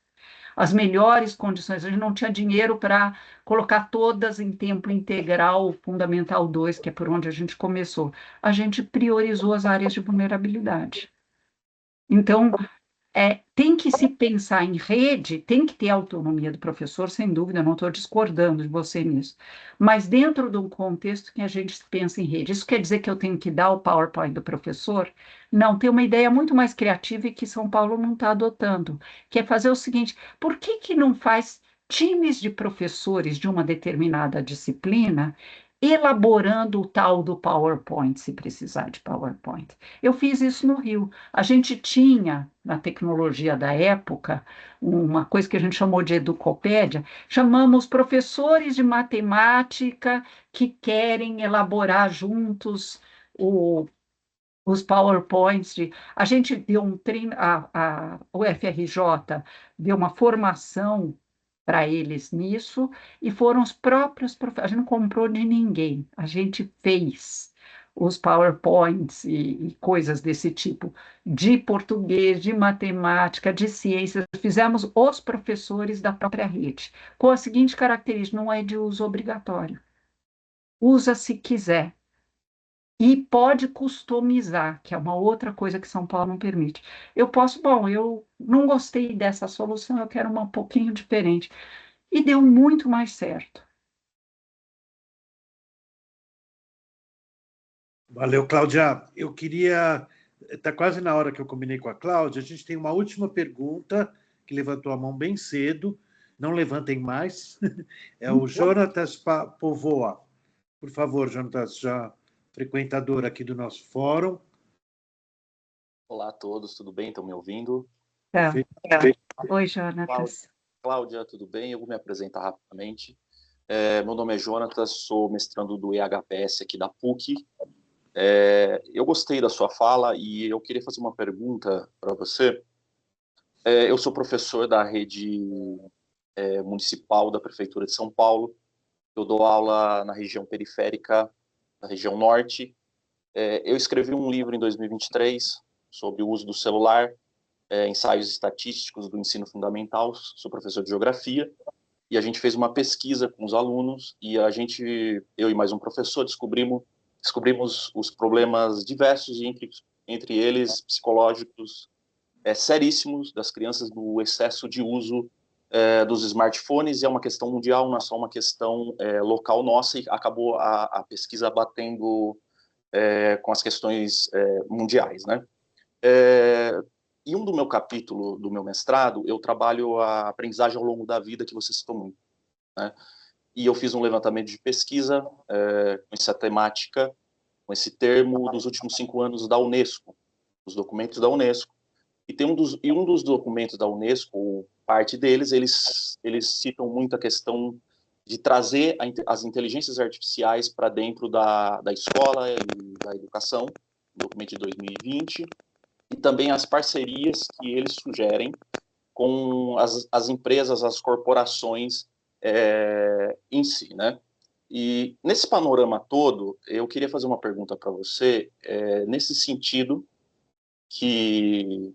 As melhores condições. A gente não tinha dinheiro para colocar todas em tempo integral, Fundamental 2, que é por onde a gente começou. A gente priorizou as áreas de vulnerabilidade. Então, tem que se pensar em rede, tem que ter autonomia do professor, sem dúvida, não estou discordando de você nisso, mas dentro de um contexto que a gente pensa em rede. Isso quer dizer que eu tenho que dar o PowerPoint do professor? Não, tem uma ideia muito mais criativa e que São Paulo não está adotando, que é fazer o seguinte: por que não faz times de professores de uma determinada disciplina elaborando o tal do PowerPoint, se precisar de PowerPoint? Eu fiz isso no Rio. A gente tinha, na tecnologia da época, uma coisa que a gente chamou de Educopédia, chamamos professores de matemática que querem elaborar juntos os PowerPoints. A gente deu um treino, o FRJ deu uma formação para eles nisso, e foram os próprios professores, a gente não comprou de ninguém, a gente fez os PowerPoints e coisas desse tipo, de português, de matemática, de ciências, fizemos os professores da própria rede, com a seguinte característica: não é de uso obrigatório, usa se quiser. E pode customizar, que é uma outra coisa que São Paulo não permite. Eu não gostei dessa solução, eu quero uma um pouquinho diferente. E deu muito mais certo. Valeu, Cláudia. Eu queria. Está quase na hora que eu combinei com a Cláudia. A gente tem uma última pergunta que levantou a mão bem cedo. Não levantem mais. É o Jonatas Povoa. Por favor, Jonatas, já frequentador aqui do nosso fórum. Olá a todos, tudo bem? Estão me ouvindo? Tá. Oi, Jonatas. Cláudia, tudo bem? Eu vou me apresentar rapidamente. Meu nome é Jonatas, sou mestrando do EHPS aqui da PUC. Eu gostei da sua fala e eu queria fazer uma pergunta para você. Eu sou professor da rede municipal da Prefeitura de São Paulo. Eu dou aula na região periférica, na região norte. Eu escrevi um livro em 2023 sobre o uso do celular, ensaios estatísticos do ensino fundamental. Sou professor de geografia. E a gente fez uma pesquisa com os alunos e eu e mais um professor, descobrimos os problemas diversos, entre eles psicológicos seríssimos das crianças, do excesso de uso dos smartphones. E é uma questão mundial, não é só uma questão local nossa, e acabou a pesquisa batendo com as questões mundiais, né? Em um do meu capítulo do meu mestrado, eu trabalho a aprendizagem ao longo da vida, que você citou muito, né? E eu fiz um levantamento de pesquisa com essa temática, com esse termo, dos últimos 5 anos da Unesco, os documentos da Unesco. E um dos documentos da Unesco, parte deles, eles citam muito a questão de trazer as inteligências artificiais para dentro da escola e da educação, documento de 2020, e também as parcerias que eles sugerem com as empresas, as corporações em si, né? E nesse panorama todo, eu queria fazer uma pergunta para você, nesse sentido, que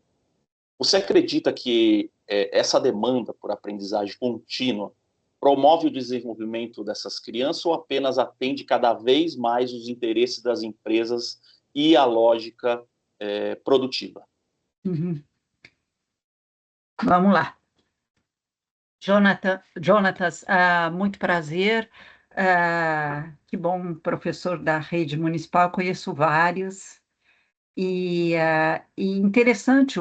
você acredita que essa demanda por aprendizagem contínua promove o desenvolvimento dessas crianças ou apenas atende cada vez mais os interesses das empresas e a lógica produtiva? Uhum. Vamos lá. Jonatas, muito prazer. Que bom, professor da rede municipal, conheço vários. E interessante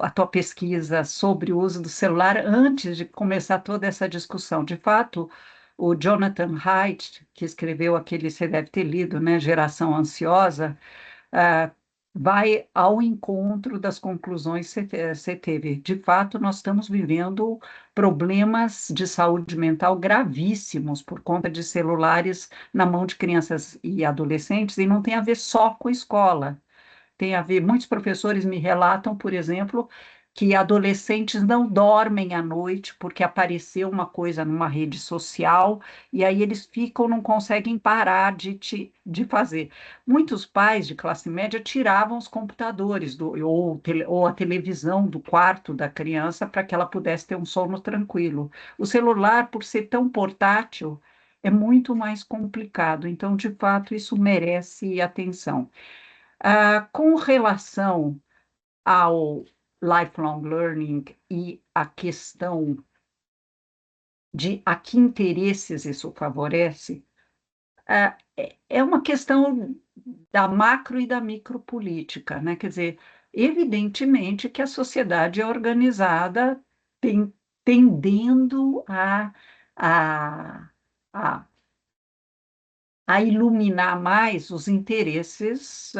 a tua pesquisa sobre o uso do celular antes de começar toda essa discussão. De fato, o Jonathan Haidt, que escreveu aquele, você deve ter lido, né, Geração Ansiosa, ah, vai ao encontro das conclusões que você teve. De fato, nós estamos vivendo problemas de saúde mental gravíssimos por conta de celulares na mão de crianças e adolescentes, e não tem a ver só com a escola. Tem a ver, muitos professores me relatam, por exemplo, que adolescentes não dormem à noite porque apareceu uma coisa numa rede social e aí eles ficam, não conseguem parar de fazer. Muitos pais de classe média tiravam os computadores ou a televisão do quarto da criança para que ela pudesse ter um sono tranquilo. O celular, por ser tão portátil, é muito mais complicado. Então, de fato, isso merece atenção. Com relação ao lifelong learning e a questão de a que interesses isso favorece, é uma questão da macro e da micropolítica, né? Quer dizer, evidentemente que a sociedade é organizada tendendo a, a a iluminar mais os interesses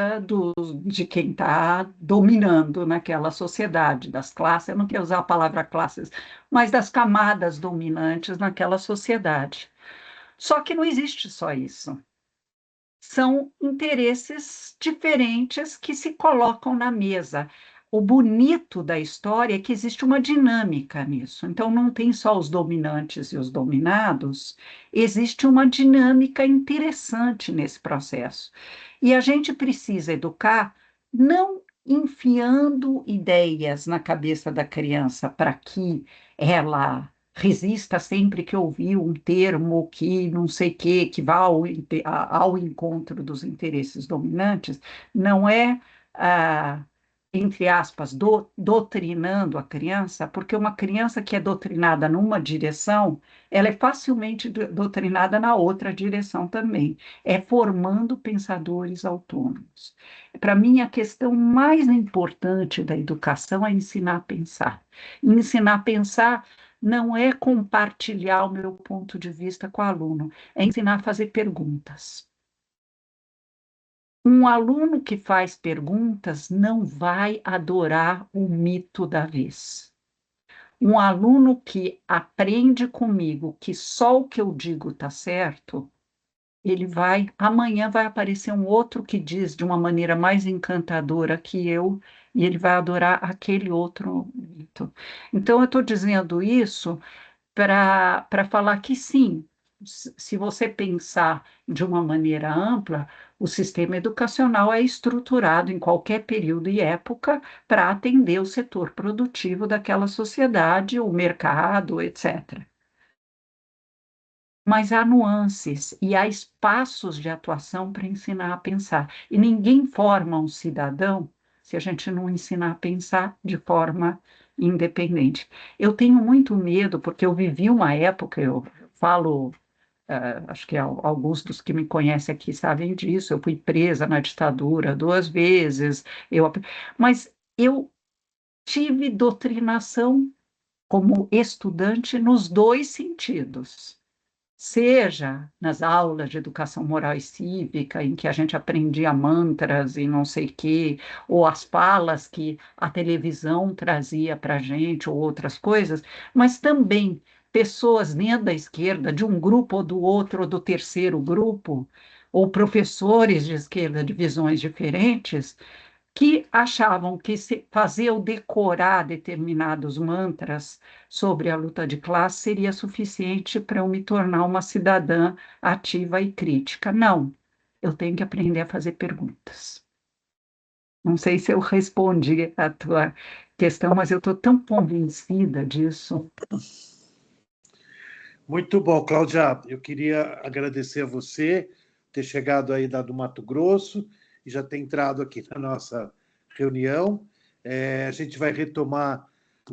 de quem está dominando naquela sociedade, das classes, eu não quero usar a palavra classes, mas das camadas dominantes naquela sociedade. Só que não existe só isso. São interesses diferentes que se colocam na mesa. O bonito da história é que existe uma dinâmica nisso. Então, não tem só os dominantes e os dominados, existe uma dinâmica interessante nesse processo. E a gente precisa educar não enfiando ideias na cabeça da criança para que ela resista sempre que ouvir um termo que não sei o que vá ao encontro dos interesses dominantes, não é, entre aspas, doutrinando a criança, porque uma criança que é doutrinada numa direção, ela é facilmente doutrinada na outra direção também. É formando pensadores autônomos. Para mim, a questão mais importante da educação é ensinar a pensar. Ensinar a pensar não é compartilhar o meu ponto de vista com o aluno, é ensinar a fazer perguntas. Um aluno que faz perguntas não vai adorar o mito da vez. Um aluno que aprende comigo que só o que eu digo está certo, amanhã vai aparecer um outro que diz de uma maneira mais encantadora que eu, e ele vai adorar aquele outro mito. Então, eu estou dizendo isso para falar que sim, se você pensar de uma maneira ampla, o sistema educacional é estruturado em qualquer período e época para atender o setor produtivo daquela sociedade, o mercado, etc. Mas há nuances e há espaços de atuação para ensinar a pensar. E ninguém forma um cidadão se a gente não ensinar a pensar de forma independente. Eu tenho muito medo, porque eu vivi uma época, eu falo, acho que alguns dos que me conhecem aqui sabem disso, eu fui presa na ditadura 2 vezes, mas eu tive doutrinação como estudante nos 2 sentidos. Seja nas aulas de educação moral e cívica, em que a gente aprendia mantras e não sei o quê, ou as falas que a televisão trazia para a gente, ou outras coisas, mas também pessoas dentro da esquerda, de um grupo ou do outro, ou do terceiro grupo, ou professores de esquerda de visões diferentes, que achavam que se fazer eu decorar determinados mantras sobre a luta de classe seria suficiente para eu me tornar uma cidadã ativa e crítica. Não, eu tenho que aprender a fazer perguntas. Não sei se eu respondi a tua questão, mas eu estou tão convencida disso. Muito bom, Cláudia. Eu queria agradecer a você ter chegado aí do Mato Grosso e já ter entrado aqui na nossa reunião. A gente vai retomar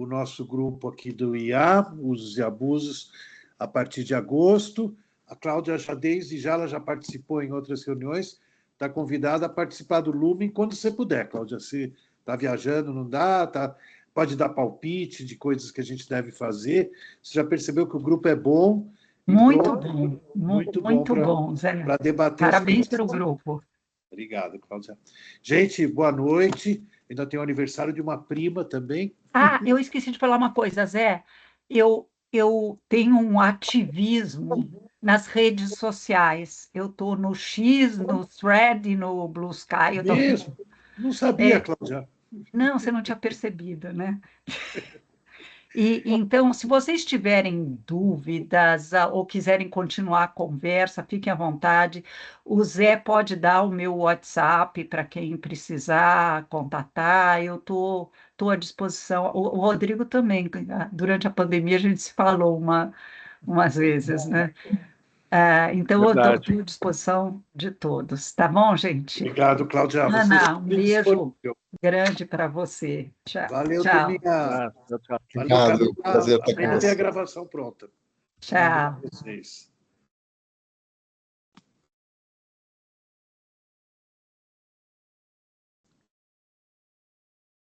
o nosso grupo aqui do IA, Usos e Abusos, a partir de agosto. A Cláudia já, desde já, ela já participou em outras reuniões, está convidada a participar do Lumen quando você puder, Cláudia. Se está viajando, não dá, pode dar palpite de coisas que a gente deve fazer. Você já percebeu que o grupo é bom? Muito bom, muito bom, Zé. Para debater. Parabéns pelo grupo. Obrigado, Cláudia. Gente, boa noite. Ainda tem o aniversário de uma prima também. Ah, eu esqueci de falar uma coisa, Zé. Eu tenho um ativismo nas redes sociais. Eu estou no X, no Thread, no Blue Sky. Mesmo? Não sabia, Cláudia. Não, você não tinha percebido, né? E então, se vocês tiverem dúvidas ou quiserem continuar a conversa, fiquem à vontade. O Zé pode dar o meu WhatsApp para quem precisar contatar. Eu tô à disposição. O Rodrigo também. Durante a pandemia a gente se falou umas vezes, né? Então eu estou à disposição de todos. Tá bom, gente? Obrigado, Cláudia. Ana, um beijo grande para você. Tchau. Valeu, tchau. turminha. Obrigado. Prazer estar com Amanhã você. tem a gravação pronta. Tchau. Vocês.